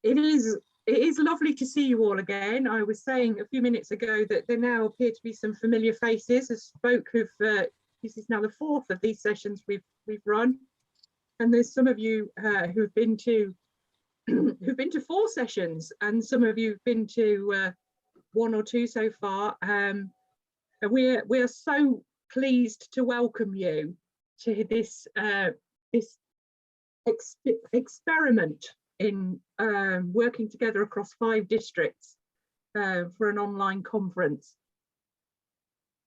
It is lovely to see you all again. I was saying a few minutes ago that there now appear to be some familiar faces. As folk who've this is now the fourth of these sessions we've run, and there's some of you who've been to who've been to 4 sessions, and some of you've been to 1 or 2 so far. And we're so pleased to welcome you to this this experiment in working together across 5 districts for an online conference.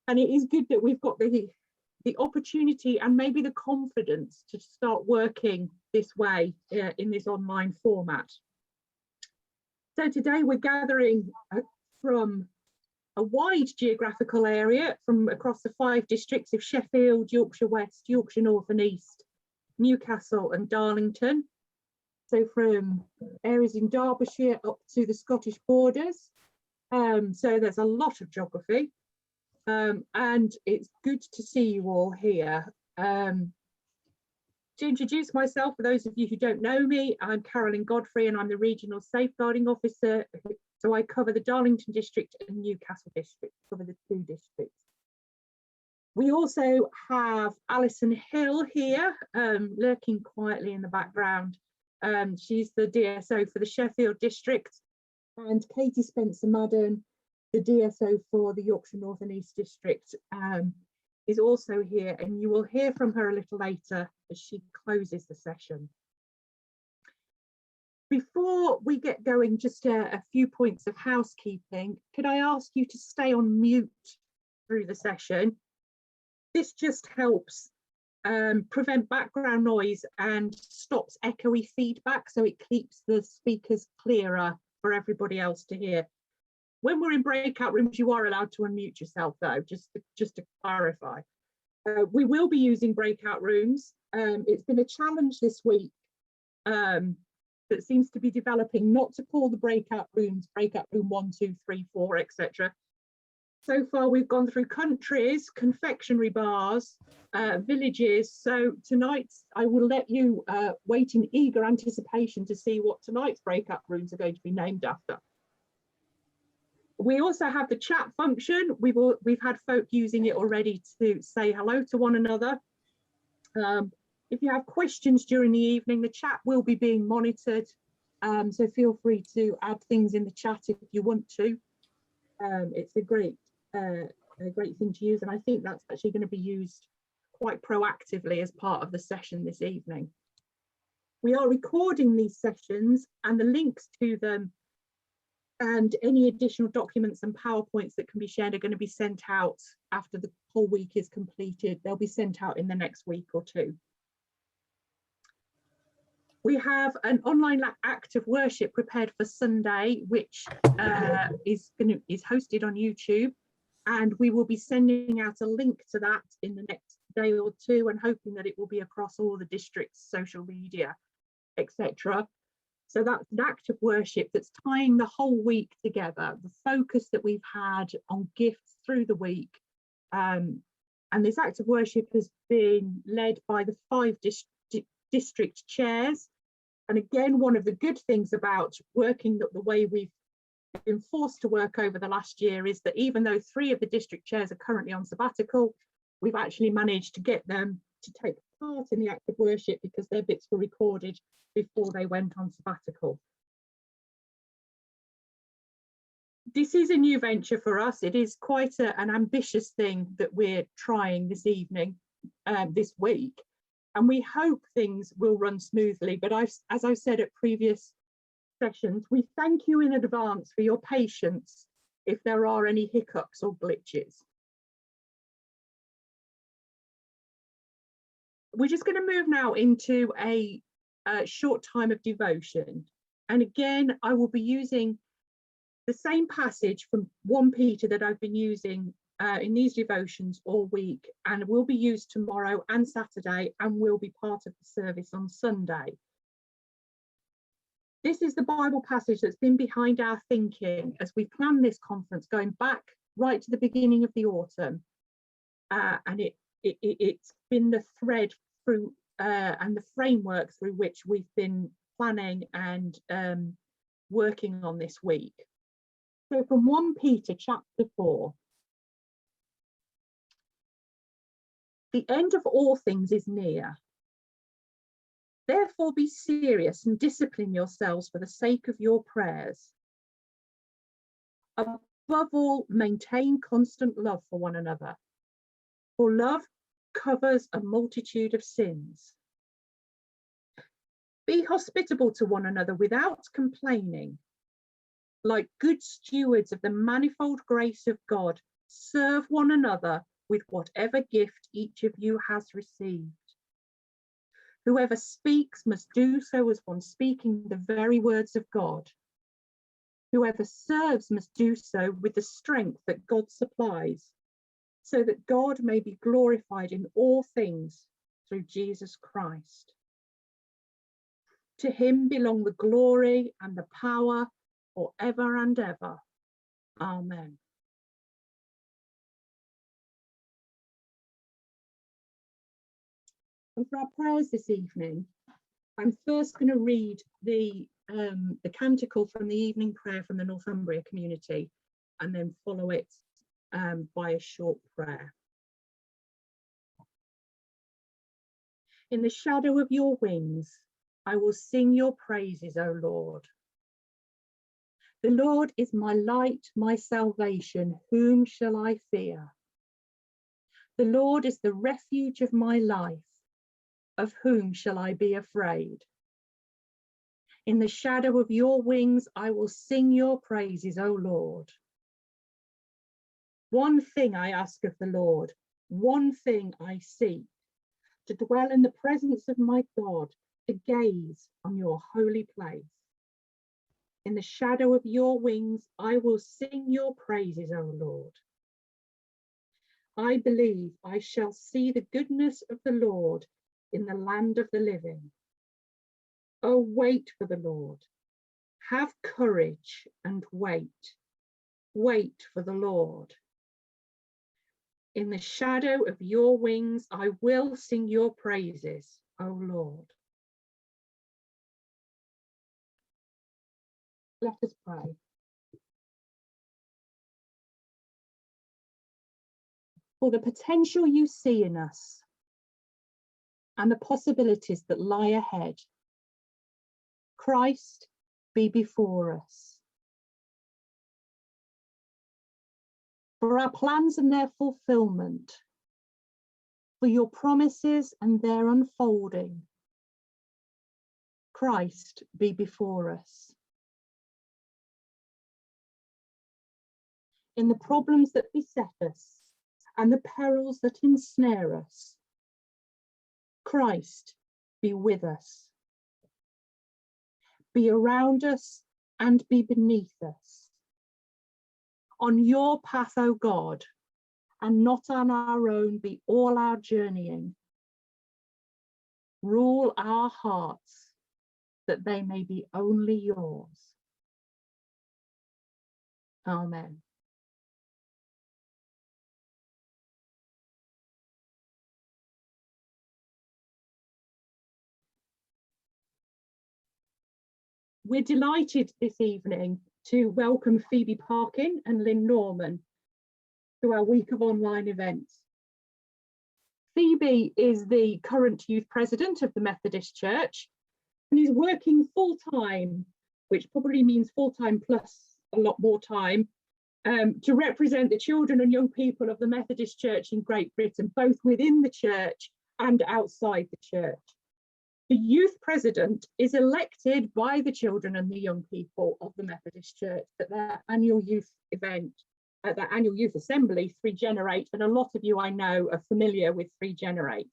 And it is good that we've got the opportunity and maybe the confidence to start working this way in this online format. So today we're gathering from a wide geographical area from across the 5 districts of Sheffield, Yorkshire West, Yorkshire North and East, Newcastle and Darlington. So from areas in Derbyshire up to the Scottish borders. So there's a lot of geography. And it's good to see you all here. To introduce myself, for those of you who don't know me, I'm Carolyn Godfrey and I'm the Regional Safeguarding Officer. So I cover the Darlington District and Newcastle District, cover the 2 districts. We also have Alison Hill here, lurking quietly in the background. She's the DSO for the Sheffield District, and Katie Spencer-Madden, the DSO for the Yorkshire North and East District, is also here, and you will hear from her a little later as she closes the session. Before we get going, just a few points of housekeeping. Could I ask you to stay on mute through the session? This just helps prevent background noise and stops echoey feedback, so it keeps the speakers clearer for everybody else to hear. When we're in breakout rooms, you are allowed to unmute yourself, though, just to clarify. We will be using breakout rooms. It's been a challenge this week that seems to be developing not to call the breakout rooms breakout room 1, 2, 3, 4, etc. So far, we've gone through countries, confectionery bars, villages. So tonight, I will let you wait in eager anticipation to see what tonight's breakout rooms are going to be named after. We also have the chat function. We've had folk using it already to say hello to one another. If you have questions during the evening, the chat will be being monitored. So feel free to add things in the chat if you want to. It's a great thing to use, and I think that's actually going to be used quite proactively as part of the session this evening. We are recording these sessions, and the links to them and any additional documents and PowerPoints that can be shared are going to be sent out after the whole week is completed. They'll be sent out in the next week or 2. We have an online act of worship prepared for Sunday, which is hosted on YouTube, and we will be sending out a link to that in the next day or 2, and hoping that it will be across all the districts' social media, etc. So that's an act of worship that's tying the whole week together, the focus that we've had on gifts through the week. And this act of worship has been led by the 5 district chairs. And again, one of the good things about working the way we've been forced to work over the last year is that even though 3 of the district chairs are currently on sabbatical, we've actually managed to get them to take part in the act of worship because their bits were recorded before they went on sabbatical. This is a new venture for us. It is quite an ambitious thing that we're trying this evening, this week, and we hope things will run smoothly. But as I've said at previous sessions, we thank you in advance for your patience if there are any hiccups or glitches. We're just going to move now into a short time of devotion. And again, I will be using the same passage from 1 Peter that I've been using in these devotions all week, and will be used tomorrow and Saturday, and will be part of the service on Sunday. This is the Bible passage that's been behind our thinking as we planned this conference, going back right to the beginning of the autumn. And it's been the thread through and the framework through which we've been planning and working on this week. So from 1 Peter chapter 4, the end of all things is near. Therefore be serious and discipline yourselves for the sake of your prayers. Above all, maintain constant love for one another, for love covers a multitude of sins. Be hospitable to one another without complaining. Like good stewards of the manifold grace of God, serve one another with whatever gift each of you has received. Whoever speaks must do so as one speaking the very words of God. Whoever serves must do so with the strength that God supplies, so that God may be glorified in all things through Jesus Christ. To him belong the glory and the power forever and ever. Amen. And for our prayers this evening, I'm first going to read the canticle from the evening prayer from the Northumbria community, and then follow it by a short prayer. In the shadow of your wings, I will sing your praises, O Lord. The Lord is my light, my salvation. Whom shall I fear? The Lord is the refuge of my life. Of whom shall I be afraid? In the shadow of your wings, I will sing your praises, O Lord. One thing I ask of the Lord, one thing I seek, to dwell in the presence of my God, to gaze on your holy place. In the shadow of your wings, I will sing your praises, O Lord. I believe I shall see the goodness of the Lord in the land of the living. Oh, wait for the Lord. Have courage and wait. Wait for the Lord. In the shadow of your wings, I will sing your praises, O Lord. Let us pray. For the potential you see in us and the possibilities that lie ahead, Christ be before us. For our plans and their fulfillment, for your promises and their unfolding, Christ be before us. In the problems that beset us and the perils that ensnare us, Christ be with us. Be around us and be beneath us. On your path, O God, and not on our own, be all our journeying. Rule our hearts, that they may be only yours. Amen. We're delighted this evening to welcome Phoebe Parkin and Lynne Norman to our week of online events. Phoebe is the current youth president of the Methodist Church and is working full-time, which probably means full-time plus a lot more time, to represent the children and young people of the Methodist Church in Great Britain, both within the church and outside the church. The youth president is elected by the children and the young people of the Methodist Church at their annual youth event, at their annual youth assembly, 3Generate, and a lot of you I know are familiar with 3Generate.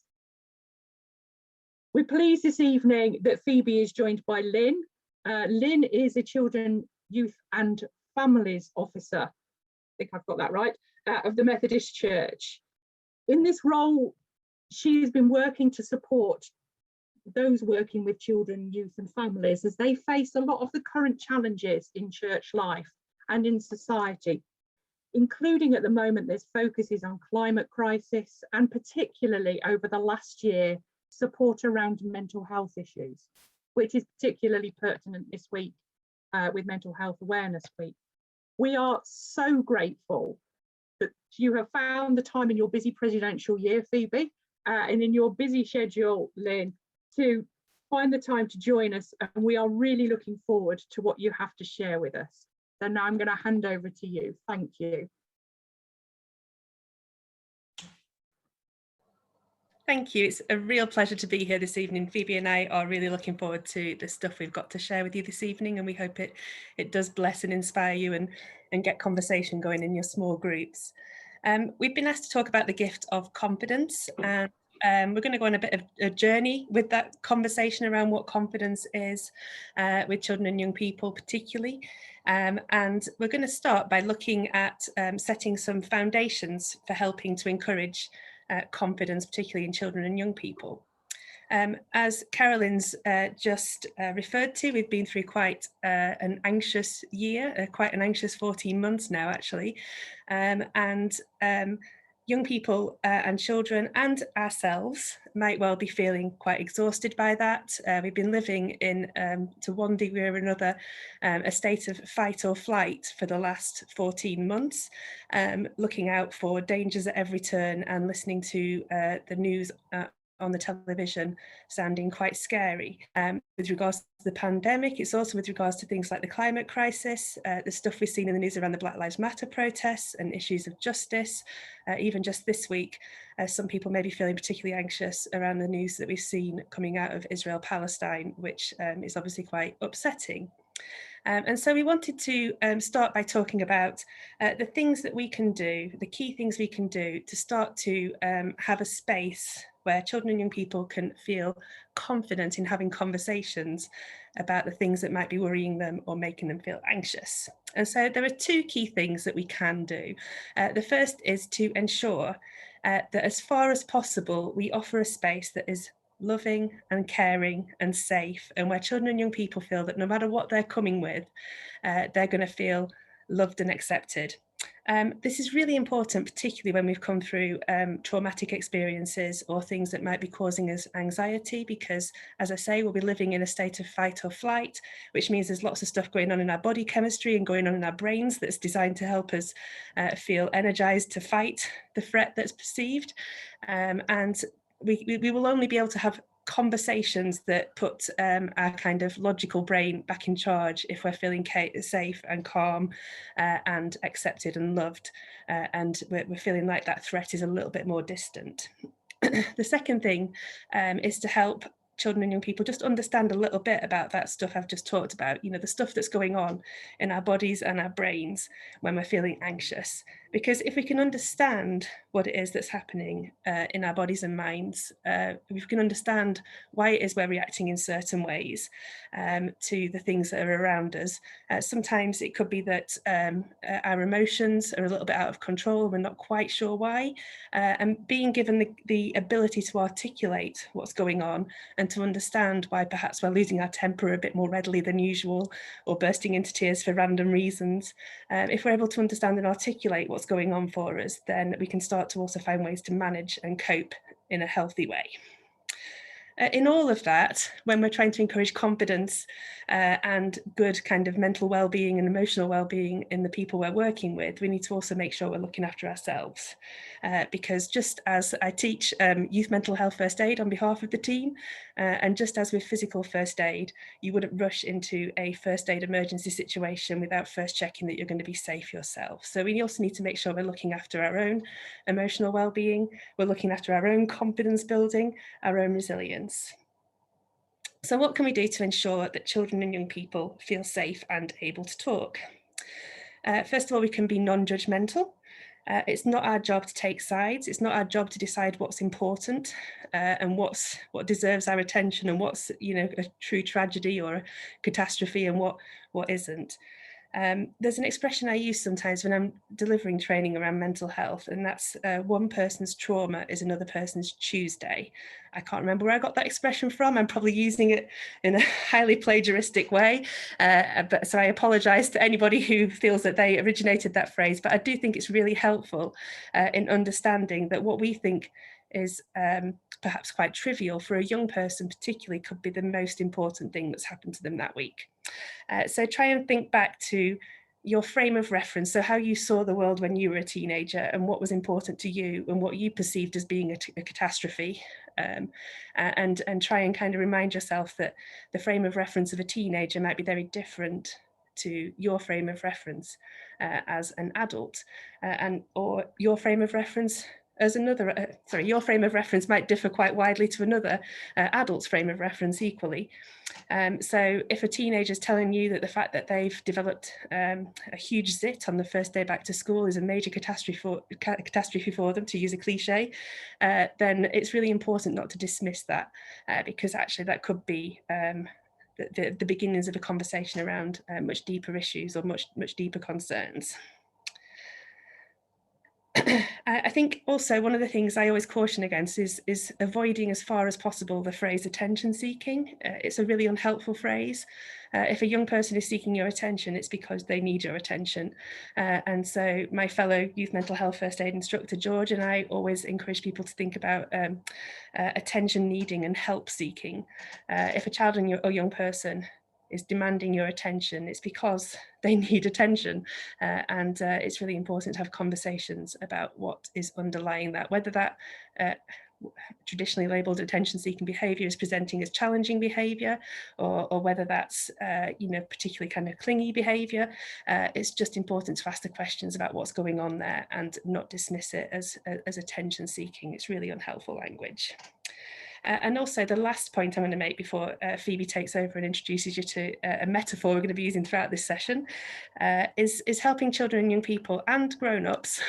We're pleased this evening that Phoebe is joined by Lynne. Lynne is a children, youth and families officer, I think I've got that right, of the Methodist Church. In this role, she has been working to support those working with children, youth and families as they face a lot of the current challenges in church life and in society, including at the moment there's focuses on climate crisis and particularly over the last year, support around mental health issues, which is particularly pertinent this week with Mental Health Awareness Week. We are so grateful that you have found the time in your busy presidential year, Phoebe, and in your busy schedule, Lynn, to find the time to join us. And we are really looking forward to what you have to share with us. So now I'm going to hand over to you. Thank you. Thank you. It's a real pleasure to be here this evening. Phoebe and I are really looking forward to the stuff we've got to share with you this evening, and we hope it does bless and inspire you and get conversation going in your small groups. We've been asked to talk about the gift of confidence, and we're going to go on a bit of a journey with that conversation around what confidence is with children and young people particularly. And we're going to start by looking at setting some foundations for helping to encourage confidence, particularly in children and young people. As Carolyn's just referred to, we've been through quite an anxious year, quite an anxious 14 months now, actually. Young people and children and ourselves might well be feeling quite exhausted by that. We've been living in, to one degree or another, a state of fight or flight for the last 14 months, looking out for dangers at every turn and listening to the news on the television sounding quite scary. With regards to the pandemic, it's also with regards to things like the climate crisis, the stuff we've seen in the news around the Black Lives Matter protests and issues of justice. Even just this week, some people may be feeling particularly anxious around the news that we've seen coming out of Israel-Palestine, which is obviously quite upsetting. And so we wanted to start by talking about the things that we can do, the key things we can do to start to have a space where children and young people can feel confident in having conversations about the things that might be worrying them or making them feel anxious. And so there are two key things that we can do. The first is to ensure that as far as possible, we offer a space that is loving and caring and safe, and where children and young people feel that no matter what they're coming with, they're going to feel loved and accepted. This is really important, particularly when we've come through traumatic experiences or things that might be causing us anxiety, because, as I say, we'll be living in a state of fight or flight, which means there's lots of stuff going on in our body chemistry and going on in our brains that's designed to help us feel energized to fight the threat that's perceived. And we will only be able to have conversations that put our kind of logical brain back in charge if we're feeling safe and calm and accepted and loved, and we're feeling like that threat is a little bit more distant. The second thing is to help children and young people just understand a little bit about that stuff I've just talked about, you know, the stuff that's going on in our bodies and our brains when we're feeling anxious. Because if we can understand what it is that's happening in our bodies and minds, if we can understand why it is we're reacting in certain ways to the things that are around us. Sometimes it could be that our emotions are a little bit out of control, we're not quite sure why, and being given the ability to articulate what's going on and to understand why perhaps we're losing our temper a bit more readily than usual or bursting into tears for random reasons. If we're able to understand and articulate what's going on for us, then we can start to also find ways to manage and cope in a healthy way. In all of that, when we're trying to encourage confidence and good kind of mental well-being and emotional well-being in the people we're working with, we need to also make sure we're looking after ourselves. Because just as I teach youth mental health first aid on behalf of the team, and just as with physical first aid, you wouldn't rush into a first aid emergency situation without first checking that you're going to be safe yourself. So we also need to make sure we're looking after our own emotional well-being, we're looking after our own confidence building, our own resilience. So what can we do to ensure that children and young people feel safe and able to talk? First of all, we can be non-judgmental. It's not our job to take sides. It's not our job to decide what's important and what deserves our attention and what's, you know, a true tragedy or a catastrophe and what isn't. There's an expression I use sometimes when I'm delivering training around mental health, and that's one person's trauma is another person's Tuesday. I can't remember where I got that expression from. I'm probably using it in a highly plagiaristic way, so I apologise to anybody who feels that they originated that phrase, but I do think it's really helpful in understanding that what we think is perhaps quite trivial, for a young person particularly could be the most important thing that's happened to them that week. So try and think back to your frame of reference, so how you saw the world when you were a teenager and what was important to you and what you perceived as being a catastrophe, and try and kind of remind yourself that the frame of reference of a teenager might be very different to your frame of reference as an adult, or your frame of reference as another, your frame of reference might differ quite widely to another adult's frame of reference equally. So if a teenager is telling you that the fact that they've developed a huge zit on the first day back to school is a major catastrophe for them, to use a cliche, then it's really important not to dismiss that, because actually that could be the beginnings of a conversation around much deeper issues or much deeper concerns. I think also one of the things I always caution against is avoiding as far as possible the phrase attention seeking. It's a really unhelpful phrase. If a young person is seeking your attention, it's because they need your attention. And so my fellow youth mental health first aid instructor, George, and I always encourage people to think about attention needing and help seeking. If a child or young person is demanding your attention, it's because they need attention, and it's really important to have conversations about what is underlying that, whether that traditionally labelled attention-seeking behaviour is presenting as challenging behaviour, or whether that's particularly kind of clingy behaviour. It's just important to ask the questions about what's going on there and not dismiss it as attention-seeking. It's really unhelpful language. And also the last point I'm going to make before Phoebe takes over and introduces you to a metaphor we're going to be using throughout this session is helping children and young people and grown-ups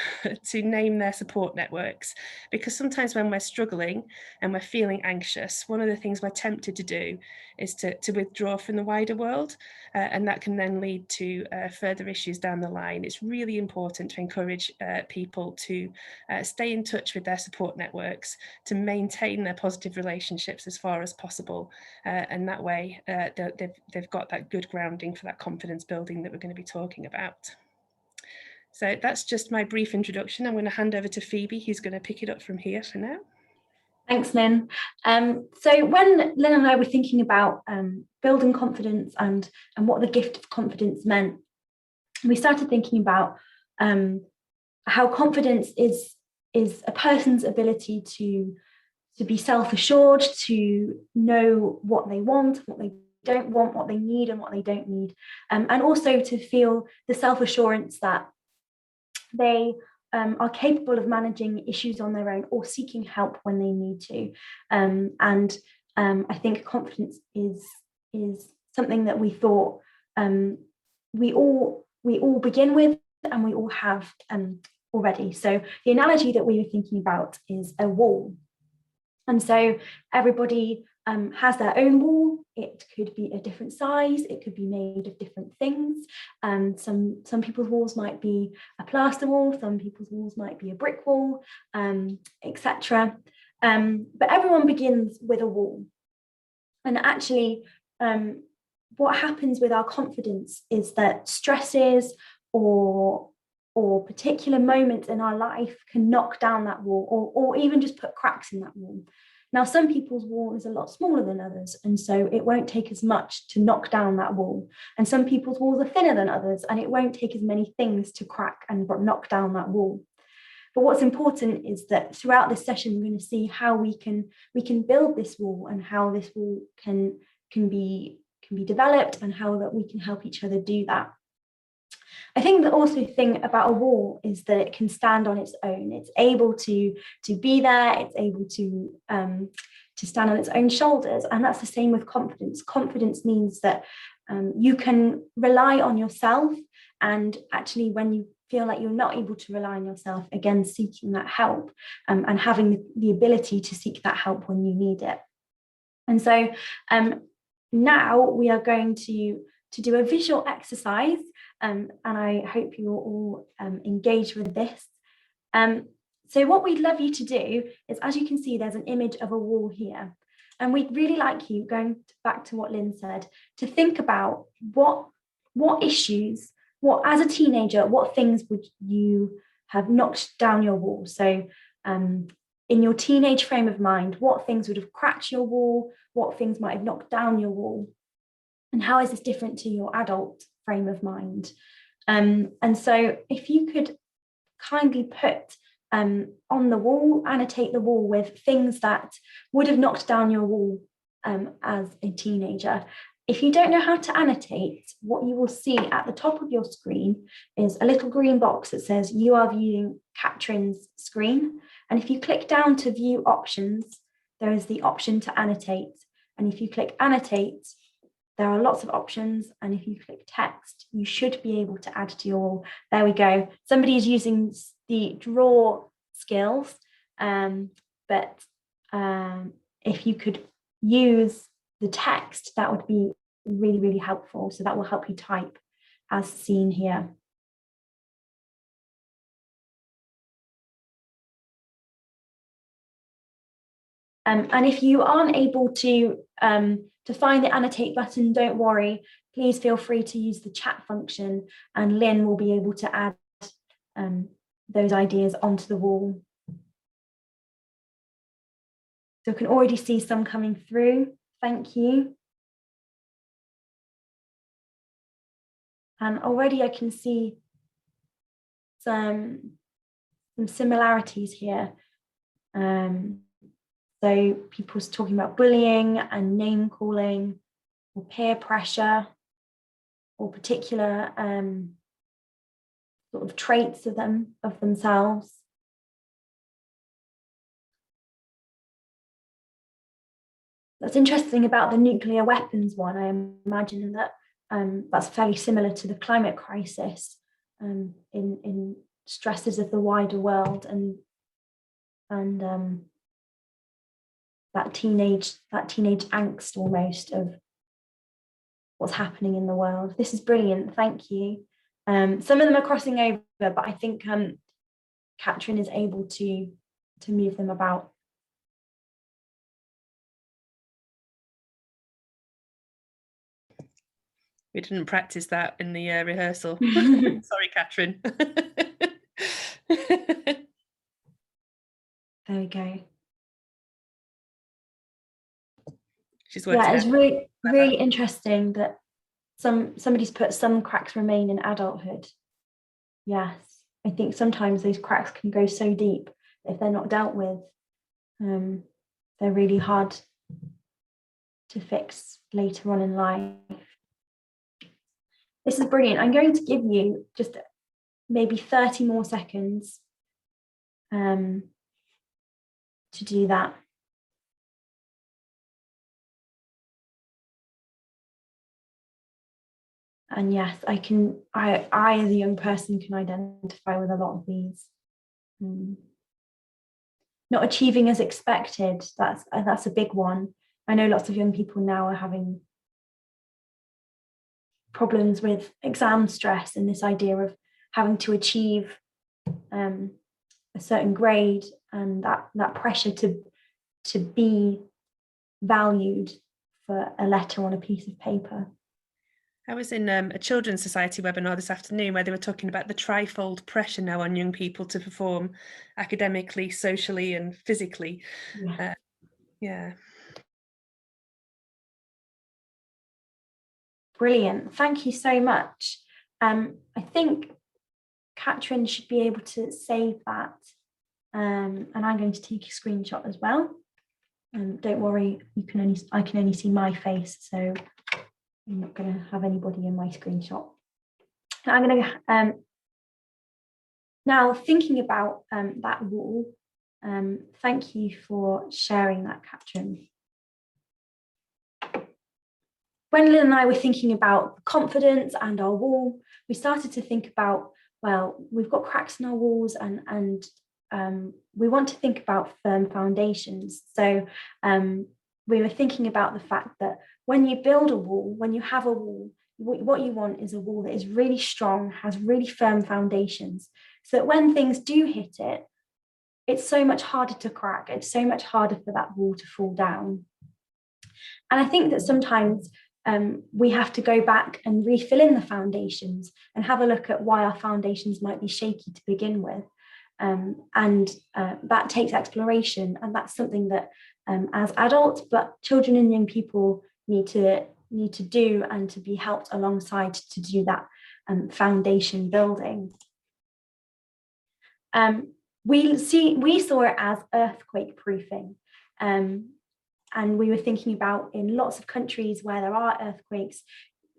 to name their support networks. Because sometimes when we're struggling and we're feeling anxious, one of the things we're tempted to do is to withdraw from the wider world, and that can then lead to further issues down the line. It's really important to encourage people to stay in touch with their support networks, to maintain their positive relationships as far as possible, and that way they've got that good grounding for that confidence building that we're going to be talking about. So that's just my brief introduction. I'm going to hand over to Phoebe, who's going to pick it up from here for now. Thanks, Lynn. So when Lynn and I were thinking about building confidence and what the gift of confidence meant, we started thinking about how confidence is a person's ability to be self-assured, to know what they want, what they don't want, what they need and what they don't need, and also to feel the self-assurance that they are capable of managing issues on their own or seeking help when they need to. I think confidence is something that we thought we all begin with and we all have already. So the analogy that we were thinking about is a wall. And so everybody has their own wall. It could be a different size. It could be made of different things. Some people's walls might be a plaster wall. Some people's walls might be a brick wall, etc. But everyone begins with a wall. And actually, what happens with our confidence is that stresses or particular moments in our life can knock down that wall, or even just put cracks in that wall. Now, some people's wall is a lot smaller than others, and so it won't take as much to knock down that wall. And some people's walls are thinner than others, and it won't take as many things to crack and knock down that wall. But what's important is that throughout this session, we're going to see how we can build this wall and how this wall can be developed and how that we can help each other do that. I think the also thing about a wall is that it can stand on its own. It's able to be there. It's able to stand on its own shoulders. And that's the same with confidence. Confidence means that you can rely on yourself. And actually, when you feel like you're not able to rely on yourself, again, seeking that help and having the ability to seek that help when you need it. And so now we are going to do a visual exercise. And I hope you're all engaged with this. So what we'd love you to do is, as you can see, there's an image of a wall here. And we'd really like you, going back to what Lynn said, to think about what issues, as a teenager, what things would you have knocked down your wall? So in your teenage frame of mind, what things would have cracked your wall, what things might have knocked down your wall, and how is this different to your adult frame of mind? And so if you could kindly put on the wall, annotate the wall with things that would have knocked down your wall as a teenager. If you don't know how to annotate, what you will see at the top of your screen is a little green box that says you are viewing Catherine's screen. And if you click down to view options, there is the option to annotate. And if you click annotate, there are lots of options. And if you click text, you should be able to add to your wall. There we go. Somebody is using the draw skills, but if you could use the text, that would be really, really helpful. So that will help you type as seen here. And if you aren't able to find the annotate button, don't worry. Please feel free to use the chat function, and Lynn will be able to add those ideas onto the wall. So I can already see some coming through. Thank you. And already I can see some similarities here. So people's talking about bullying and name calling, or peer pressure, or particular sort of traits of themselves. That's interesting about the nuclear weapons one. I imagine that that's fairly similar to the climate crisis in stresses of the wider world, and that teenage angst almost of what's happening in the world. This is brilliant. Thank you. Some of them are crossing over, but I think Catherine is able to move them about. We didn't practice that in the rehearsal. Sorry, Catherine. There we go. She's worked Yeah, it's really interesting that somebody's put some cracks remain in adulthood. Yes, I think sometimes those cracks can go so deep that if they're not dealt with, they're really hard to fix later on in life. This is brilliant. I'm going to give you just maybe 30 more seconds to do that. And yes, I as a young person can identify with a lot of these. Not achieving as expected, that's a big one. I know lots of young people now are having problems with exam stress and this idea of having to achieve a certain grade, and that pressure to be valued for a letter on a piece of paper. I was in a Children's Society webinar this afternoon where they were talking about the trifold pressure now on young people to perform academically, socially, and physically. Yeah. Yeah. Brilliant. Thank you so much. I think Catherine should be able to save that. And I'm going to take a screenshot as well. Don't worry, I can only see my face, so I'm not going to have anybody in my screenshot. I'm going to now thinking about that wall. Thank you for sharing that, Catherine. When Lynn and I were thinking about confidence and our wall, we started to think about, well, we've got cracks in our walls, and we want to think about firm foundations. So we were thinking about the fact that when you build a wall, when you have a wall, what you want is a wall that is really strong, has really firm foundations, so that when things do hit it, it's so much harder to crack. It's so much harder for that wall to fall down. And I think that sometimes we have to go back and refill in the foundations and have a look at why our foundations might be shaky to begin with. That takes exploration, and that's something that as adults, but children and young people need to do, and to be helped alongside to do that foundation building. We saw it as earthquake proofing, and we were thinking about, in lots of countries where there are earthquakes,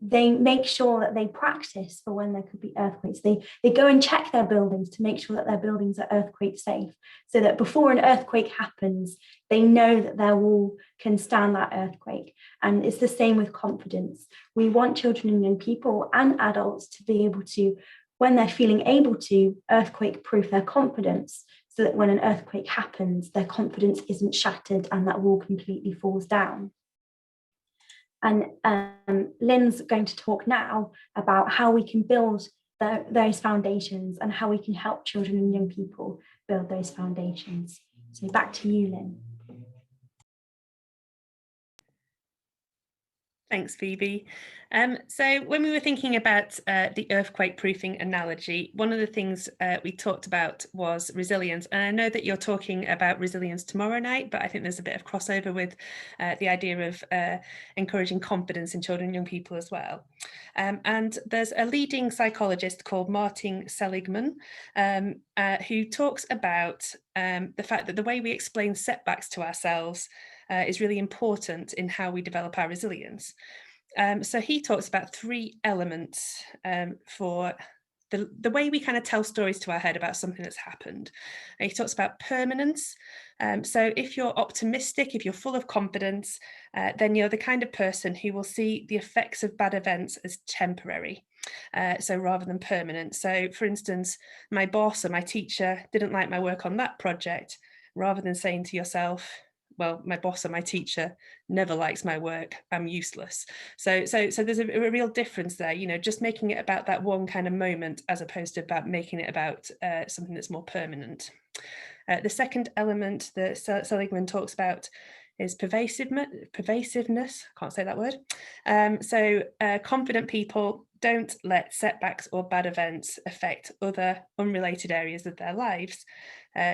they make sure that they practice for when there could be earthquakes. They go and check their buildings to make sure that their buildings are earthquake safe, so that before an earthquake happens, they know that their wall can stand that earthquake. And it's the same with confidence. We want children and young people and adults to be able to, when they're feeling able to, earthquake proof their confidence, so that when an earthquake happens, their confidence isn't shattered and that wall completely falls down. And Lynn's going to talk now about how we can build those foundations, and how we can help children and young people build those foundations. So back to you, Lynn. Thanks, Phoebe. So when we were thinking about the earthquake proofing analogy, one of the things we talked about was resilience. And I know that you're talking about resilience tomorrow night, but I think there's a bit of crossover with the idea of encouraging confidence in children and young people as well. And there's a leading psychologist called Martin Seligman, who talks about the fact that the way we explain setbacks to ourselves is really important in how we develop our resilience. So he talks about 3 elements for the way we kind of tell stories to our head about something that's happened. And he talks about permanence. So if you're optimistic, if you're full of confidence, then you're the kind of person who will see the effects of bad events as temporary. So rather than permanent. So for instance, my boss or my teacher didn't like my work on that project, rather than saying to yourself, well, my boss or my teacher never likes my work, I'm useless. So there's a real difference there, you know, just making it about that one kind of moment, as opposed to about making it about something that's more permanent. The second element that Seligman talks about is pervasiveness, can't say that word. Confident people don't let setbacks or bad events affect other unrelated areas of their lives.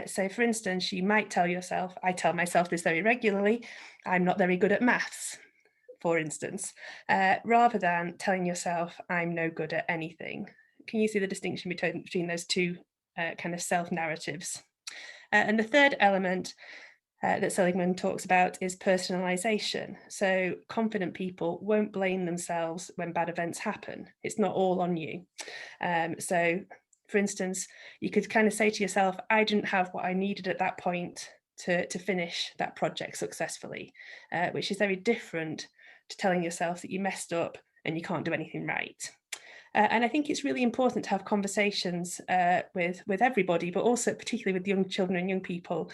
So for instance, you might tell yourself, I tell myself this very regularly, I'm not very good at maths, for instance, rather than telling yourself, I'm no good at anything. Can you see the distinction between those two kind of self-narratives? And the third element that Seligman talks about is personalization. So confident people won't blame themselves when bad events happen. It's not all on you. So for instance, you could kind of say to yourself, I didn't have what I needed at that point to finish that project successfully, which is very different to telling yourself that you messed up and you can't do anything right. And I think it's really important to have conversations with everybody, but also particularly with young children and young people,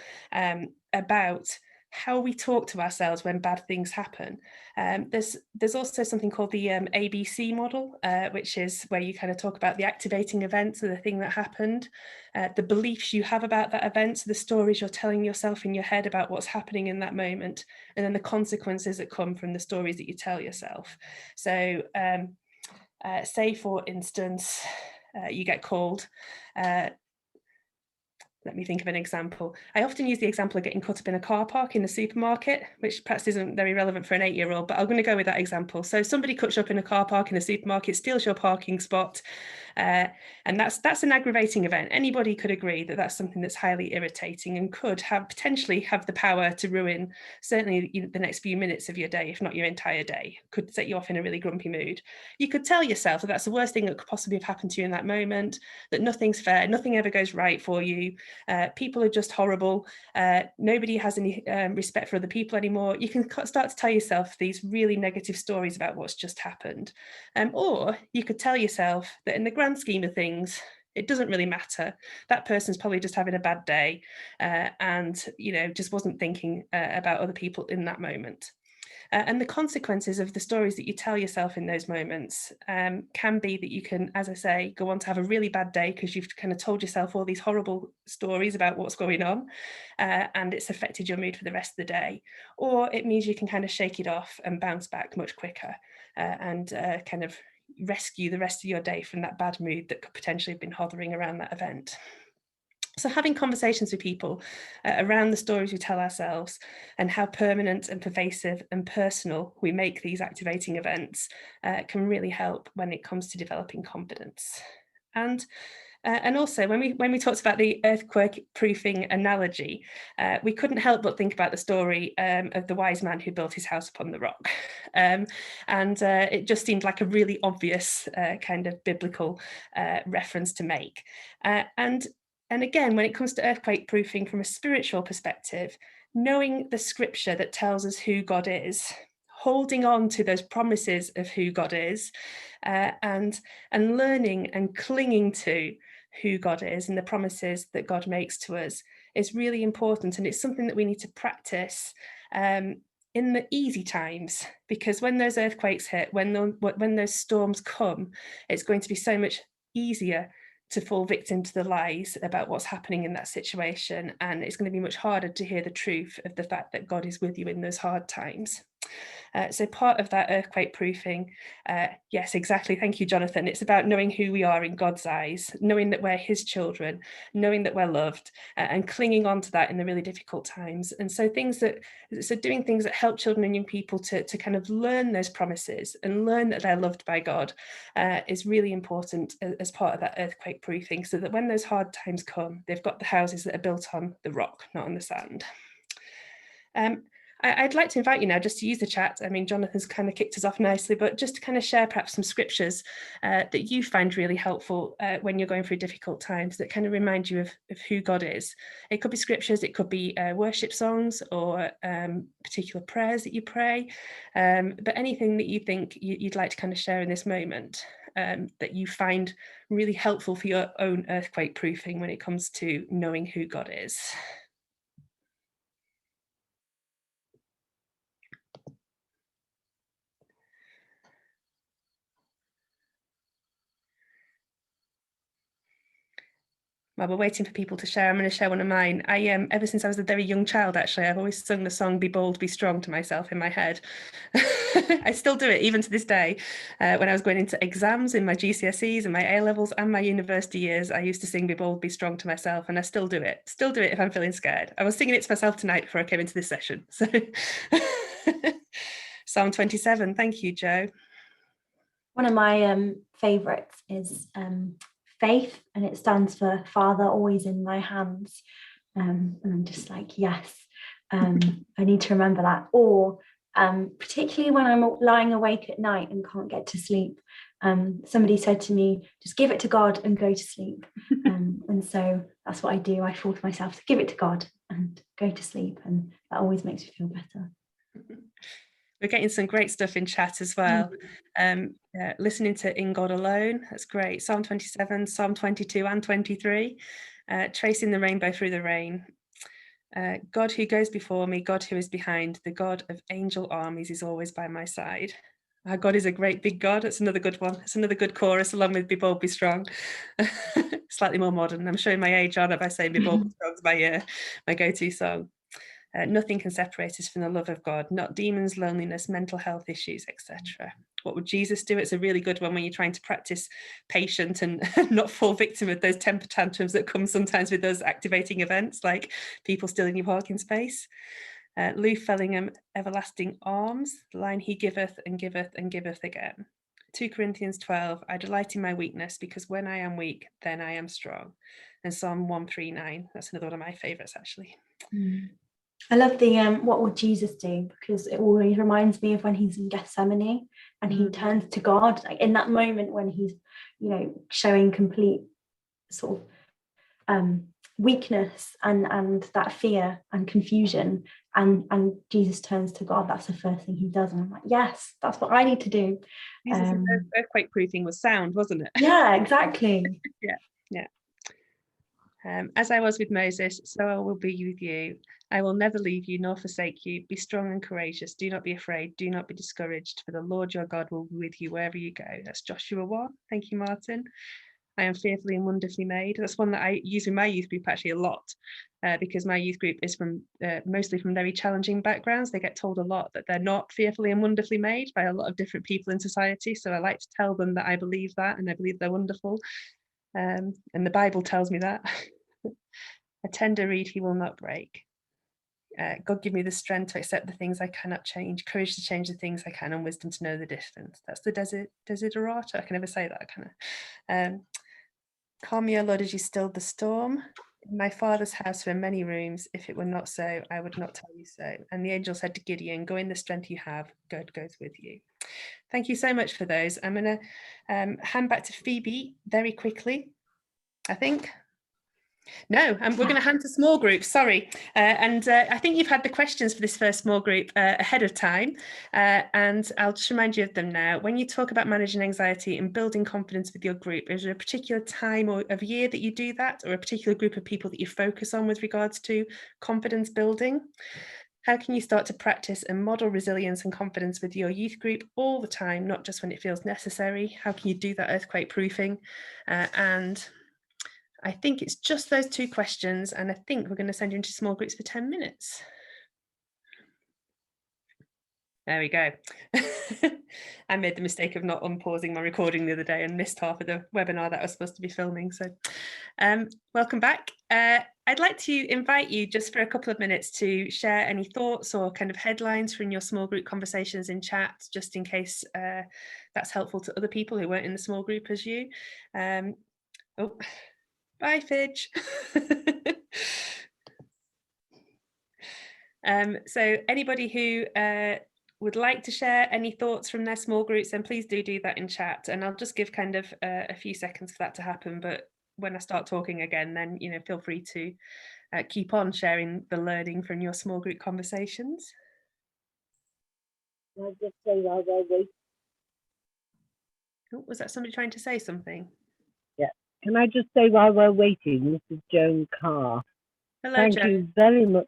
about how we talk to ourselves when bad things happen. There's also something called the ABC model, which is where you kind of talk about the activating events of the thing that happened, the beliefs you have about that event, so the stories you're telling yourself in your head about what's happening in that moment, and then the consequences that come from the stories that you tell yourself. So say, for instance, you get called. Let me think of an example. I often use the example of getting caught up in a car park in the supermarket, which perhaps isn't very relevant for an 8-year-old, but I'm going to go with that example. So somebody cuts you up in a car park in a supermarket, steals your parking spot, and that's an aggravating event. Anybody could agree that that's something that's highly irritating and could potentially have the power to ruin certainly the next few minutes of your day, if not your entire day. Could set you off in a really grumpy mood. You could tell yourself that that's the worst thing that could possibly have happened to you in that moment, that nothing's fair, nothing ever goes right for you. People are just horrible. Nobody has any respect for other people anymore. You can start to tell yourself these really negative stories about what's just happened. Or you could tell yourself that in the grand scheme of things, it doesn't really matter. That person's probably just having a bad day and, you know, just wasn't thinking about other people in that moment. And the consequences of the stories that you tell yourself in those moments can be that you can, as I say, go on to have a really bad day because you've kind of told yourself all these horrible stories about what's going on and it's affected your mood for the rest of the day. Or it means you can kind of shake it off and bounce back much quicker and kind of rescue the rest of your day from that bad mood that could potentially have been hovering around that event. So having conversations with people around the stories we tell ourselves and how permanent and pervasive and personal we make these activating events can really help when it comes to developing confidence. And also, when we talked about the earthquake proofing analogy, we couldn't help but think about the story of the wise man who built his house upon the rock. And it just seemed like a really obvious kind of biblical reference to make. And again, when it comes to earthquake proofing from a spiritual perspective, knowing the scripture that tells us who God is, holding on to those promises of who God is, and learning and clinging to who God is and the promises that God makes to us is really important. And it's something that we need to practice in the easy times, because when those earthquakes hit, when those storms come, it's going to be so much easier to fall victim to the lies about what's happening in that situation. And it's going to be much harder to hear the truth of the fact that God is with you in those hard times. So part of that earthquake proofing, yes, exactly. Thank you, Jonathan. It's about knowing who we are in God's eyes, knowing that we're his children, knowing that we're loved, and clinging on to that in the really difficult times. And so doing things that help children and young people to kind of learn those promises and learn that they're loved by God is really important as part of that earthquake proofing, so that when those hard times come, they've got the houses that are built on the rock, not on the sand. I'd like to invite you now just to use the chat. I mean, Jonathan's kind of kicked us off nicely, but just to kind of share perhaps some scriptures that you find really helpful when you're going through difficult times, that kind of remind you of who God is. It could be scriptures, it could be worship songs, or particular prayers that you pray, but anything that you think you'd like to kind of share in this moment that you find really helpful for your own earthquake proofing when it comes to knowing who God is. While we're waiting for people to share, I'm going to share one of mine. Ever since I was a very young child, actually, I've always sung the song "Be Bold, Be Strong" to myself in my head. I still do it even to this day. When I was going into exams in my GCSEs and my A-levels and my university years, I used to sing "Be Bold, Be Strong" to myself, and I still do it. Still do it if I'm feeling scared. I was singing it to myself tonight before I came into this session. So Psalm 27. Thank you, Joe. One of my favourites is faith, and it stands for Father always in my hands. And I'm just like, yes, I need to remember that. Or particularly when I'm lying awake at night and can't get to sleep, somebody said to me, just give it to God and go to sleep. And so that's what I do. I force myself to give it to God and go to sleep, and that always makes me feel better. We're getting some great stuff in chat as well. Listening to In God Alone, that's great. Psalm 27, Psalm 22 and 23. Tracing the rainbow through the rain. God who goes before me, God who is behind, the God of angel armies is always by my side. Our God is a great big God. It's another good one. It's another good chorus, along with Be Bold, Be Strong. Slightly more modern. I'm showing my age on it by saying Be Bold, Be Strong is my go-to song. Nothing can separate us from the love of God, not demons, loneliness, mental health issues, etc. What would Jesus do? It's a really good one when you're trying to practice patience and not fall victim of those temper tantrums that come sometimes with those activating events, like people stealing your parking space. Lou Fellingham, everlasting arms, the line he giveth and giveth and giveth again. 2 Corinthians 12, I delight in my weakness, because when I am weak, then I am strong. And Psalm 139, that's another one of my favourites, actually. I love the what would Jesus do, because it always reminds me of when he's in Gethsemane and he turns to God, like in that moment when he's, showing complete sort of weakness and that fear and confusion, and Jesus turns to God. That's the first thing he does, and I'm like, yes, that's what I need to do. Earthquake proofing was sound, wasn't it? Yeah, exactly. Yeah. As I was with Moses, so I will be with you. I will never leave you nor forsake you. Be strong and courageous. Do not be afraid. Do not be discouraged, for the Lord your God will be with you wherever you go. That's Joshua 1. Thank you, Martin. I am fearfully and wonderfully made. That's one that I use in my youth group actually a lot, because my youth group is from mostly from very challenging backgrounds. They get told a lot that they're not fearfully and wonderfully made by a lot of different people in society. So I like to tell them that I believe that, and I believe they're wonderful. And the Bible tells me that. A tender reed he will not break. God give me the strength to accept the things I cannot change, courage to change the things I can, and wisdom to know the difference. That's the desiderato. I can never say that, kind of. Calm me, O Lord, as you stilled the storm. In my father's house there are many rooms. If it were not so, I would not tell you so. And the angel said to Gideon, go in the strength you have. God goes with you. Thank you so much for those. I'm going to hand back to Phoebe very quickly, I think. No, we're going to hand to small groups, sorry. I think you've had the questions for this first small group ahead of time, and I'll just remind you of them now. When you talk about managing anxiety and building confidence with your group, is there a particular time of year that you do that, or a particular group of people that you focus on with regards to confidence building? How can you start to practice and model resilience and confidence with your youth group all the time, not just when it feels necessary? How can you do that earthquake proofing? And I think it's just those two questions, and I think we're going to send you into small groups for 10 minutes. There we go. I made the mistake of not unpausing my recording the other day and missed half of the webinar that I was supposed to be filming. So welcome back. I'd like to invite you just for a couple of minutes to share any thoughts or kind of headlines from your small group conversations in chat, just in case that's helpful to other people who weren't in the small group as you. Oh. Bye, Fidge. So anybody who would like to share any thoughts from their small groups, then please do that in chat. And I'll just give kind of a few seconds for that to happen. But when I start talking again, then, you know, feel free to keep on sharing the learning from your small group conversations. Can I just say while they're waiting? Oh, was that somebody trying to say something? Yeah. Can I just say while we're waiting, this is Joan Carr. Hello, Thank Joan. you very much.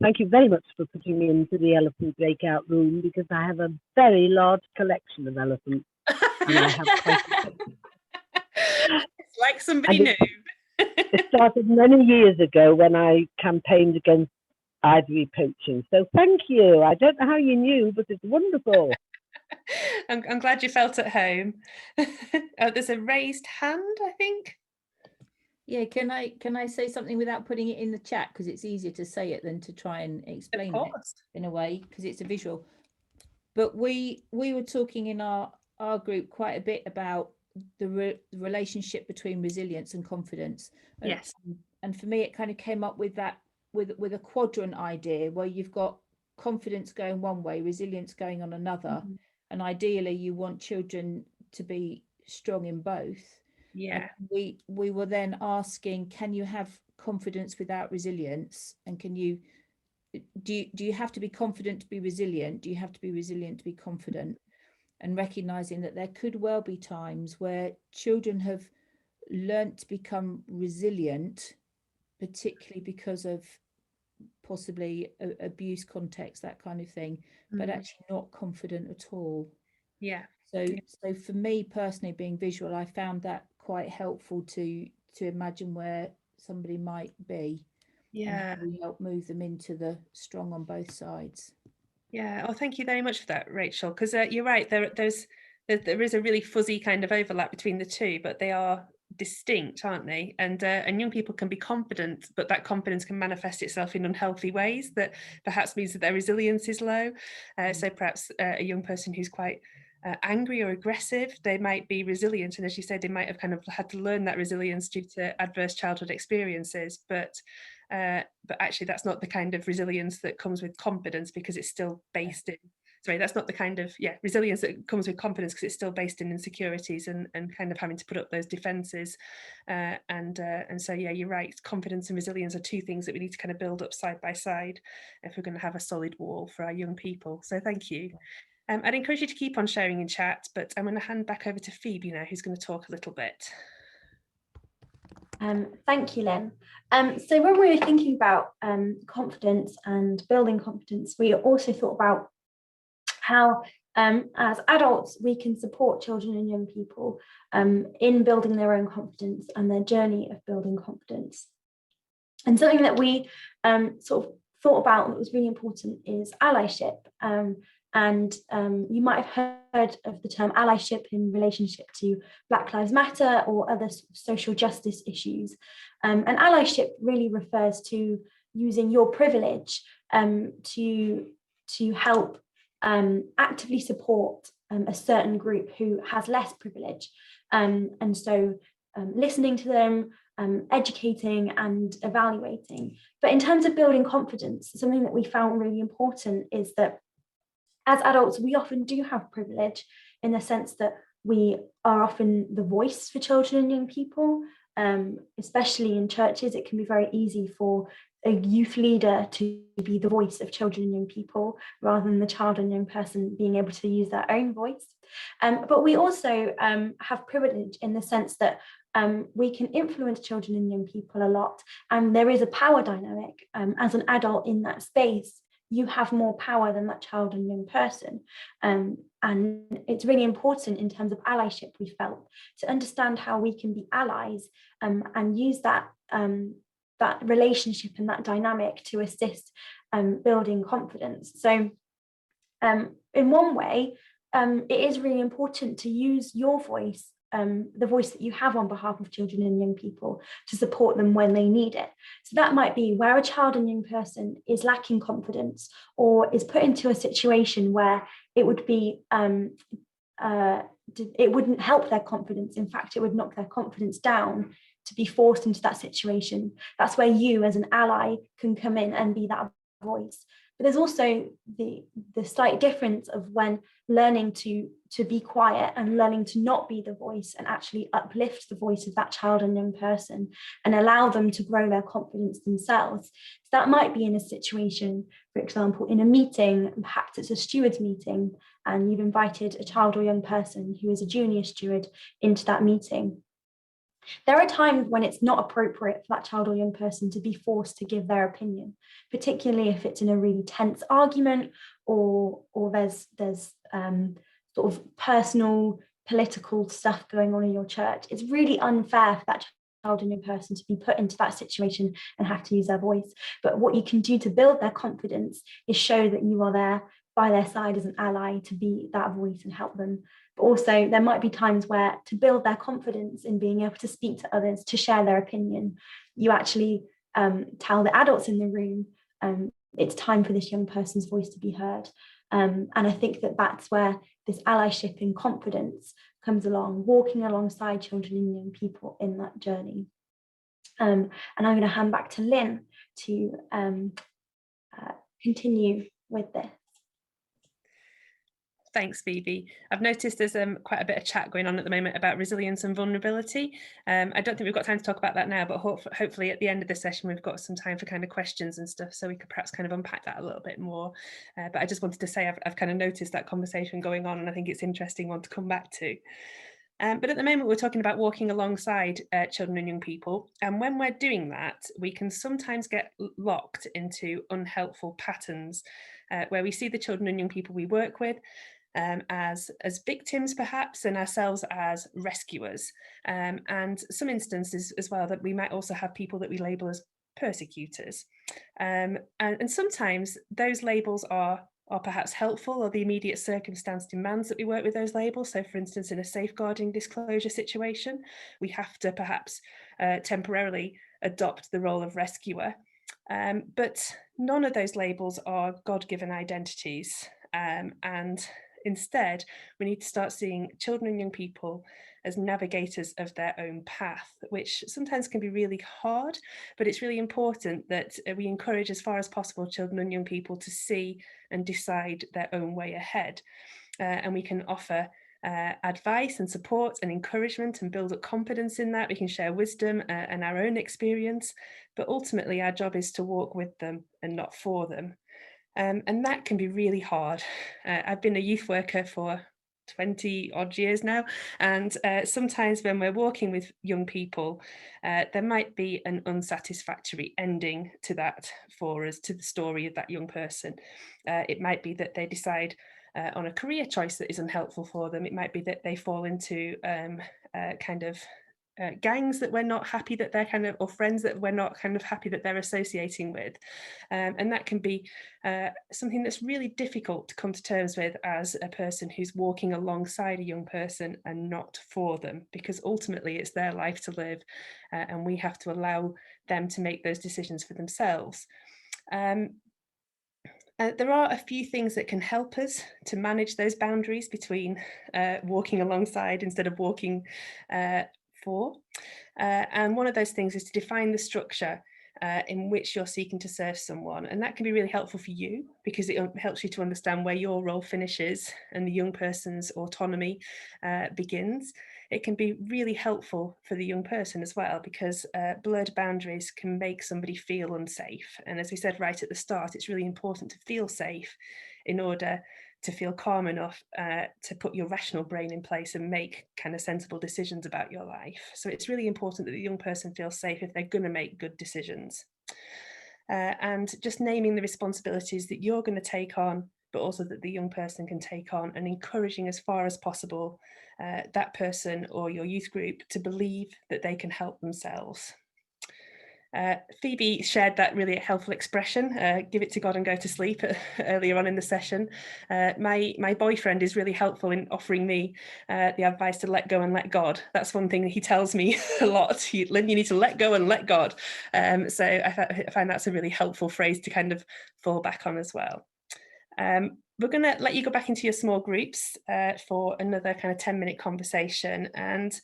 Thank you very much for putting me into the elephant breakout room, because I have a very large collection of elephants. And I have quite It's like somebody knew. It started many years ago when I campaigned against ivory poaching. So thank you. I don't know how you knew, but it's wonderful. I'm glad you felt at home. Oh, there's a raised hand, I think. Yeah, can I say something without putting it in the chat, because it's easier to say it than to try and explain it in a way, because it's a visual. But we were talking in our group quite a bit about the relationship between resilience and confidence. Yes. And for me, it kind of came up with that with a quadrant idea, where you've got confidence going one way, resilience going on another. Mm-hmm. And ideally you want children to be strong in both. Yeah. And we were then asking, can you have confidence without resilience? And can you do you have to be confident to be resilient? Do you have to be resilient to be confident? And recognizing that there could well be times where children have learnt to become resilient, particularly because of possibly abuse context, that kind of thing, but actually not confident at all. Yeah. So for me personally, being visual, I found that quite helpful to imagine where somebody might be. Yeah. And we help move them into the strong on both sides. Yeah. Oh, thank you very much for that, Rachel. Because you're right. There is a really fuzzy kind of overlap between the two, but they are distinct, aren't they? And young people can be confident, but that confidence can manifest itself in unhealthy ways that perhaps means that their resilience is low. So perhaps a young person who's quite angry or aggressive, they might be resilient, and as you said, they might have kind of had to learn that resilience due to adverse childhood experiences, but actually that's not the kind of resilience that comes with confidence, because it's still based in that's not the kind of resilience that comes with confidence, because it's still based in insecurities and kind of having to put up those defenses, and so you're right, confidence and resilience are two things that we need to kind of build up side by side if we're going to have a solid wall for our young people. So thank you. I'd encourage you to keep on sharing in chat, but I'm going to hand back over to Phoebe now, who's going to talk a little bit. Thank you, Lynn. So when we were thinking about confidence and building confidence, we also thought about how as adults we can support children and young people in building their own confidence and their journey of building confidence. And something that we sort of thought about that was really important is allyship. And you might have heard of the term allyship in relationship to Black Lives Matter or other social justice issues. And allyship really refers to using your privilege to help actively support a certain group who has less privilege. And so listening to them, educating and evaluating. But in terms of building confidence, something that we found really important is that as adults, we often do have privilege in the sense that we are often the voice for children and young people, especially in churches. It can be very easy for a youth leader to be the voice of children and young people rather than the child and young person being able to use their own voice. But we also have privilege in the sense that we can influence children and young people a lot, and there is a power dynamic. As an adult in that space, you have more power than that child and young person. And it's really important in terms of allyship, we felt, to understand how we can be allies and use that relationship and that dynamic to assist building confidence. So in one way, it is really important to use your voice, the voice that you have on behalf of children and young people, to support them when they need it. So that might be where a child and young person is lacking confidence or is put into a situation where it would be it wouldn't help their confidence. In fact, it would knock their confidence down to be forced into that situation. That's where you as an ally can come in and be that voice. But there's also the slight difference of when learning to be quiet and learning to not be the voice and actually uplift the voice of that child and young person and allow them to grow their confidence themselves. So that might be in a situation, for example, in a meeting, perhaps it's a steward's meeting, and you've invited a child or young person who is a junior steward into that meeting. There are times when it's not appropriate for that child or young person to be forced to give their opinion, particularly if it's in a really tense argument or there's sort of personal political stuff going on in your church. It's really unfair for that child and young person to be put into that situation and have to use their voice. But what you can do to build their confidence is show that you are there by their side as an ally to be that voice and help them. But also there might be times where to build their confidence in being able to speak to others, to share their opinion, you actually tell the adults in the room, it's time for this young person's voice to be heard. And I think that that's where this allyship and confidence comes along, walking alongside children and young people in that journey. And I'm going to hand back to Lynn to continue with this. Thanks, Phoebe. I've noticed there's quite a bit of chat going on at the moment about resilience and vulnerability. I don't think we've got time to talk about that now, but hopefully at the end of the session, we've got some time for kind of questions and stuff, so we could perhaps kind of unpack that a little bit more. But I just wanted to say I've kind of noticed that conversation going on, and I think it's an interesting one to come back to. But at the moment, we're talking about walking alongside children and young people. And when we're doing that, we can sometimes get locked into unhelpful patterns where we see the children and young people we work with as victims perhaps, and ourselves as rescuers, and some instances as well that we might also have people that we label as persecutors, and sometimes those labels are perhaps helpful, or the immediate circumstance demands that we work with those labels. So for instance, in a safeguarding disclosure situation, we have to perhaps temporarily adopt the role of rescuer, but none of those labels are God-given identities, and instead, we need to start seeing children and young people as navigators of their own path, which sometimes can be really hard, but it's really important that we encourage as far as possible children and young people to see and decide their own way ahead. And we can offer advice and support and encouragement and build up confidence in that. We can share wisdom and our own experience, but ultimately our job is to walk with them and not for them. And that can be really hard. I've been a youth worker for 20 odd years now, and sometimes when we're walking with young people, there might be an unsatisfactory ending to that for us, to the story of that young person. It might be that they decide on a career choice that is unhelpful for them. It might be that they fall into kind of gangs that we're not happy that they're kind of, or friends that we're not kind of happy that they're associating with. And that can be something that's really difficult to come to terms with as a person who's walking alongside a young person and not for them, because ultimately it's their life to live, and we have to allow them to make those decisions for themselves. There are a few things that can help us to manage those boundaries between walking alongside instead of walking for. And one of those things is to define the structure in which you're seeking to serve someone. And that can be really helpful for you because it helps you to understand where your role finishes and the young person's autonomy begins. It can be really helpful for the young person as well, because blurred boundaries can make somebody feel unsafe. And as we said right at the start, it's really important to feel safe in order to feel calm enough to put your rational brain in place and make kind of sensible decisions about your life. So it's really important that the young person feels safe if they're going to make good decisions. And just naming the responsibilities that you're going to take on, but also that the young person can take on, and encouraging as far as possible that person or your youth group to believe that they can help themselves. Phoebe shared that really helpful expression, give it to God and go to sleep, earlier on in the session. My boyfriend is really helpful in offering me the advice to let go and let God. That's one thing that he tells me a lot. Lynn, you need to let go and let God. So I find that's a really helpful phrase to kind of fall back on as well. We're going to let you go back into your small groups for another kind of 10-minute conversation. And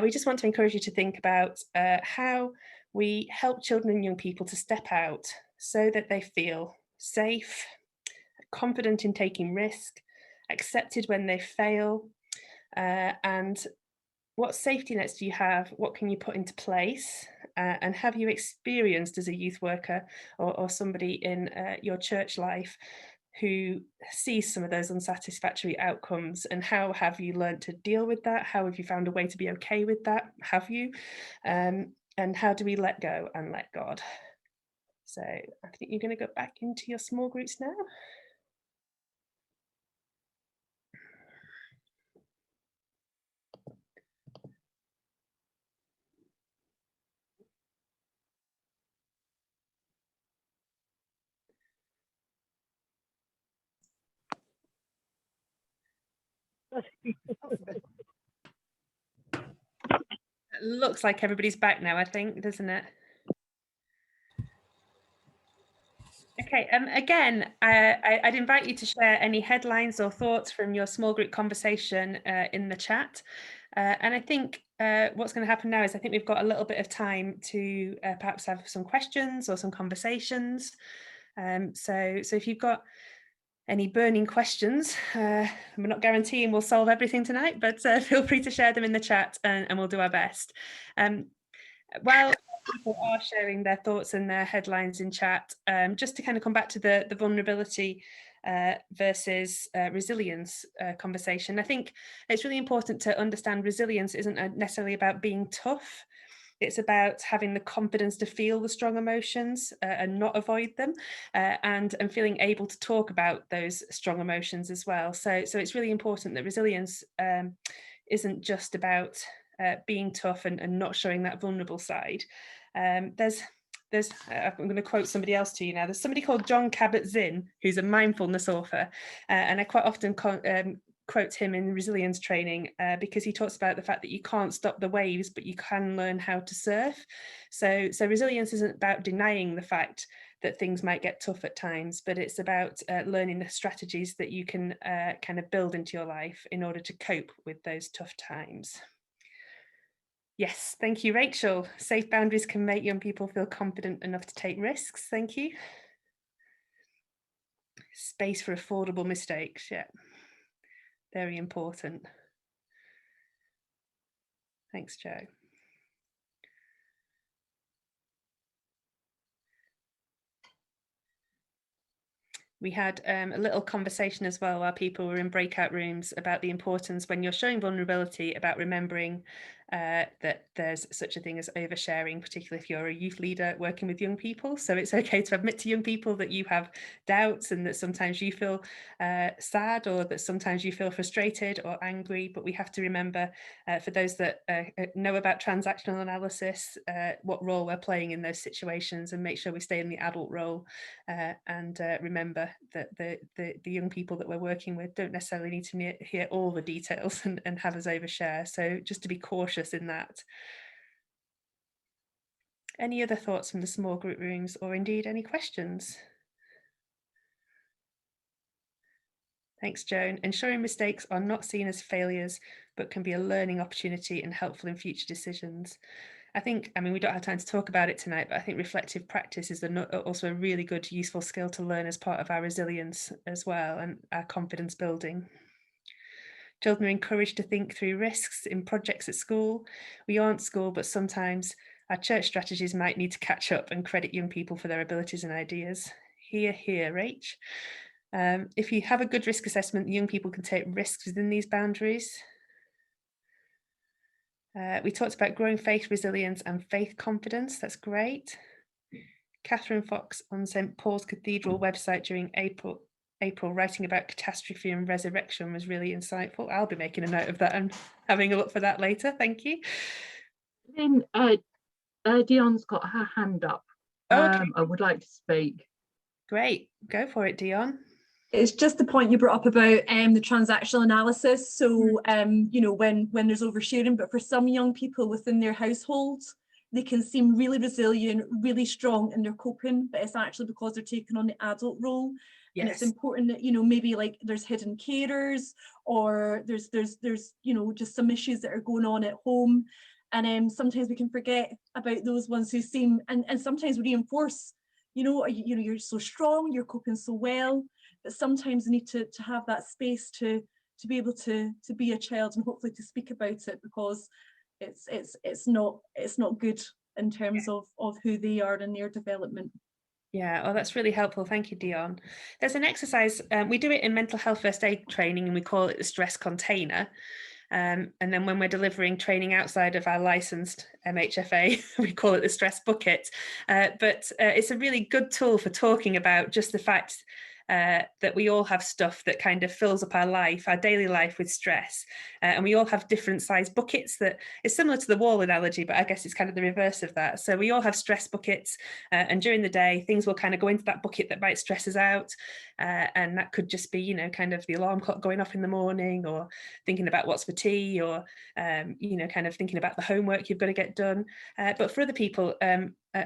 we just want to encourage you to think about how we help children and young people to step out so that they feel safe, confident in taking risk, accepted when they fail, and what safety nets do you have? What can you put into place? And have you experienced as a youth worker or somebody in your church life who sees some of those unsatisfactory outcomes, and how have you learned to deal with that? How have you found a way to be okay with that? Have you? And how do we let go and let God? So I think you're going to go back into your small groups now. It looks like everybody's back now, I think, doesn't it? Okay, again, I'd invite you to share any headlines or thoughts from your small group conversation in the chat. And I think what's going to happen now is I think we've got a little bit of time to perhaps have some questions or some conversations. So if you've got any burning questions, we're not guaranteeing we'll solve everything tonight, but feel free to share them in the chat and we'll do our best. While people are sharing their thoughts and their headlines in chat, just to kind of come back to the vulnerability versus resilience conversation, I think it's really important to understand resilience isn't necessarily about being tough. It's about having the confidence to feel the strong emotions and not avoid them, and feeling able to talk about those strong emotions as well. So it's really important that resilience isn't just about being tough and not showing that vulnerable side. I'm going to quote somebody else to you now. There's somebody called John Kabat-Zinn, who's a mindfulness author, and I quite often quote him in resilience training because he talks about the fact that you can't stop the waves, but you can learn how to surf. So resilience isn't about denying the fact that things might get tough at times, but it's about learning the strategies that you can kind of build into your life in order to cope with those tough times. Yes, thank you, Rachel. Safe boundaries can make young people feel confident enough to take risks. Thank you. Space for affordable mistakes. Yeah, very important. Thanks, Joe. We had a little conversation as well while people were in breakout rooms about the importance when you're showing vulnerability about remembering that there's such a thing as oversharing, particularly if you're a youth leader working with young people. So it's okay to admit to young people that you have doubts and that sometimes you feel sad, or that sometimes you feel frustrated or angry. But we have to remember, for those that know about transactional analysis, what role we're playing in those situations, and make sure we stay in the adult role, and remember that the young people that we're working with don't necessarily need to hear all the details and have us overshare. So just to be cautious in that. Any other thoughts from the small group rooms, or indeed any questions? Thanks, Joan. Ensuring mistakes are not seen as failures, but can be a learning opportunity and helpful in future decisions. I think, I mean, we don't have time to talk about it tonight, but I think reflective practice is also a really good, useful skill to learn as part of our resilience as well, and our confidence building. Children are encouraged to think through risks in projects at school. We aren't school, but sometimes our church strategies might need to catch up and credit young people for their abilities and ideas. Hear, Rach. If you have a good risk assessment, young people can take risks within these boundaries. We talked about growing faith resilience and faith confidence. That's great. Catherine Fox on St. Paul's Cathedral website during April writing about catastrophe and resurrection was really insightful. I'll be making a note of that and having a look for that later. Thank you. Then Dion's got her hand up. Okay. I would like to speak. Great, go for it, Dion. It's just the point you brought up about the transactional analysis. So, you know, when there's oversharing, but for some young people within their households, they can seem really resilient, really strong in their coping, but it's actually because they're taking on the adult role. Yes. And it's important that, you know, maybe like there's hidden carers, or there's you know, just some issues that are going on at home. And sometimes we can forget about those ones who seem, and sometimes we reinforce, you know, you're so strong, you're coping so well, but sometimes you need to have that space to be able to be a child, and hopefully to speak about it, because it's not good in terms of who they are in their development. Yeah, oh, that's really helpful. Thank you, Dion. There's an exercise, we do it in mental health first aid training, and we call it the stress container. And then when we're delivering training outside of our licensed MHFA, we call it the stress bucket. But it's a really good tool for talking about just the fact that we all have stuff that kind of fills up our life, our daily life, with stress. And we all have different size buckets. That is similar to the wall analogy, but I guess it's kind of the reverse of that. So we all have stress buckets, and during the day, things will kind of go into that bucket that might stress us out. And that could just be, you know, kind of the alarm clock going off in the morning, or thinking about what's for tea, or, you know, kind of thinking about the homework you've got to get done. But for other people,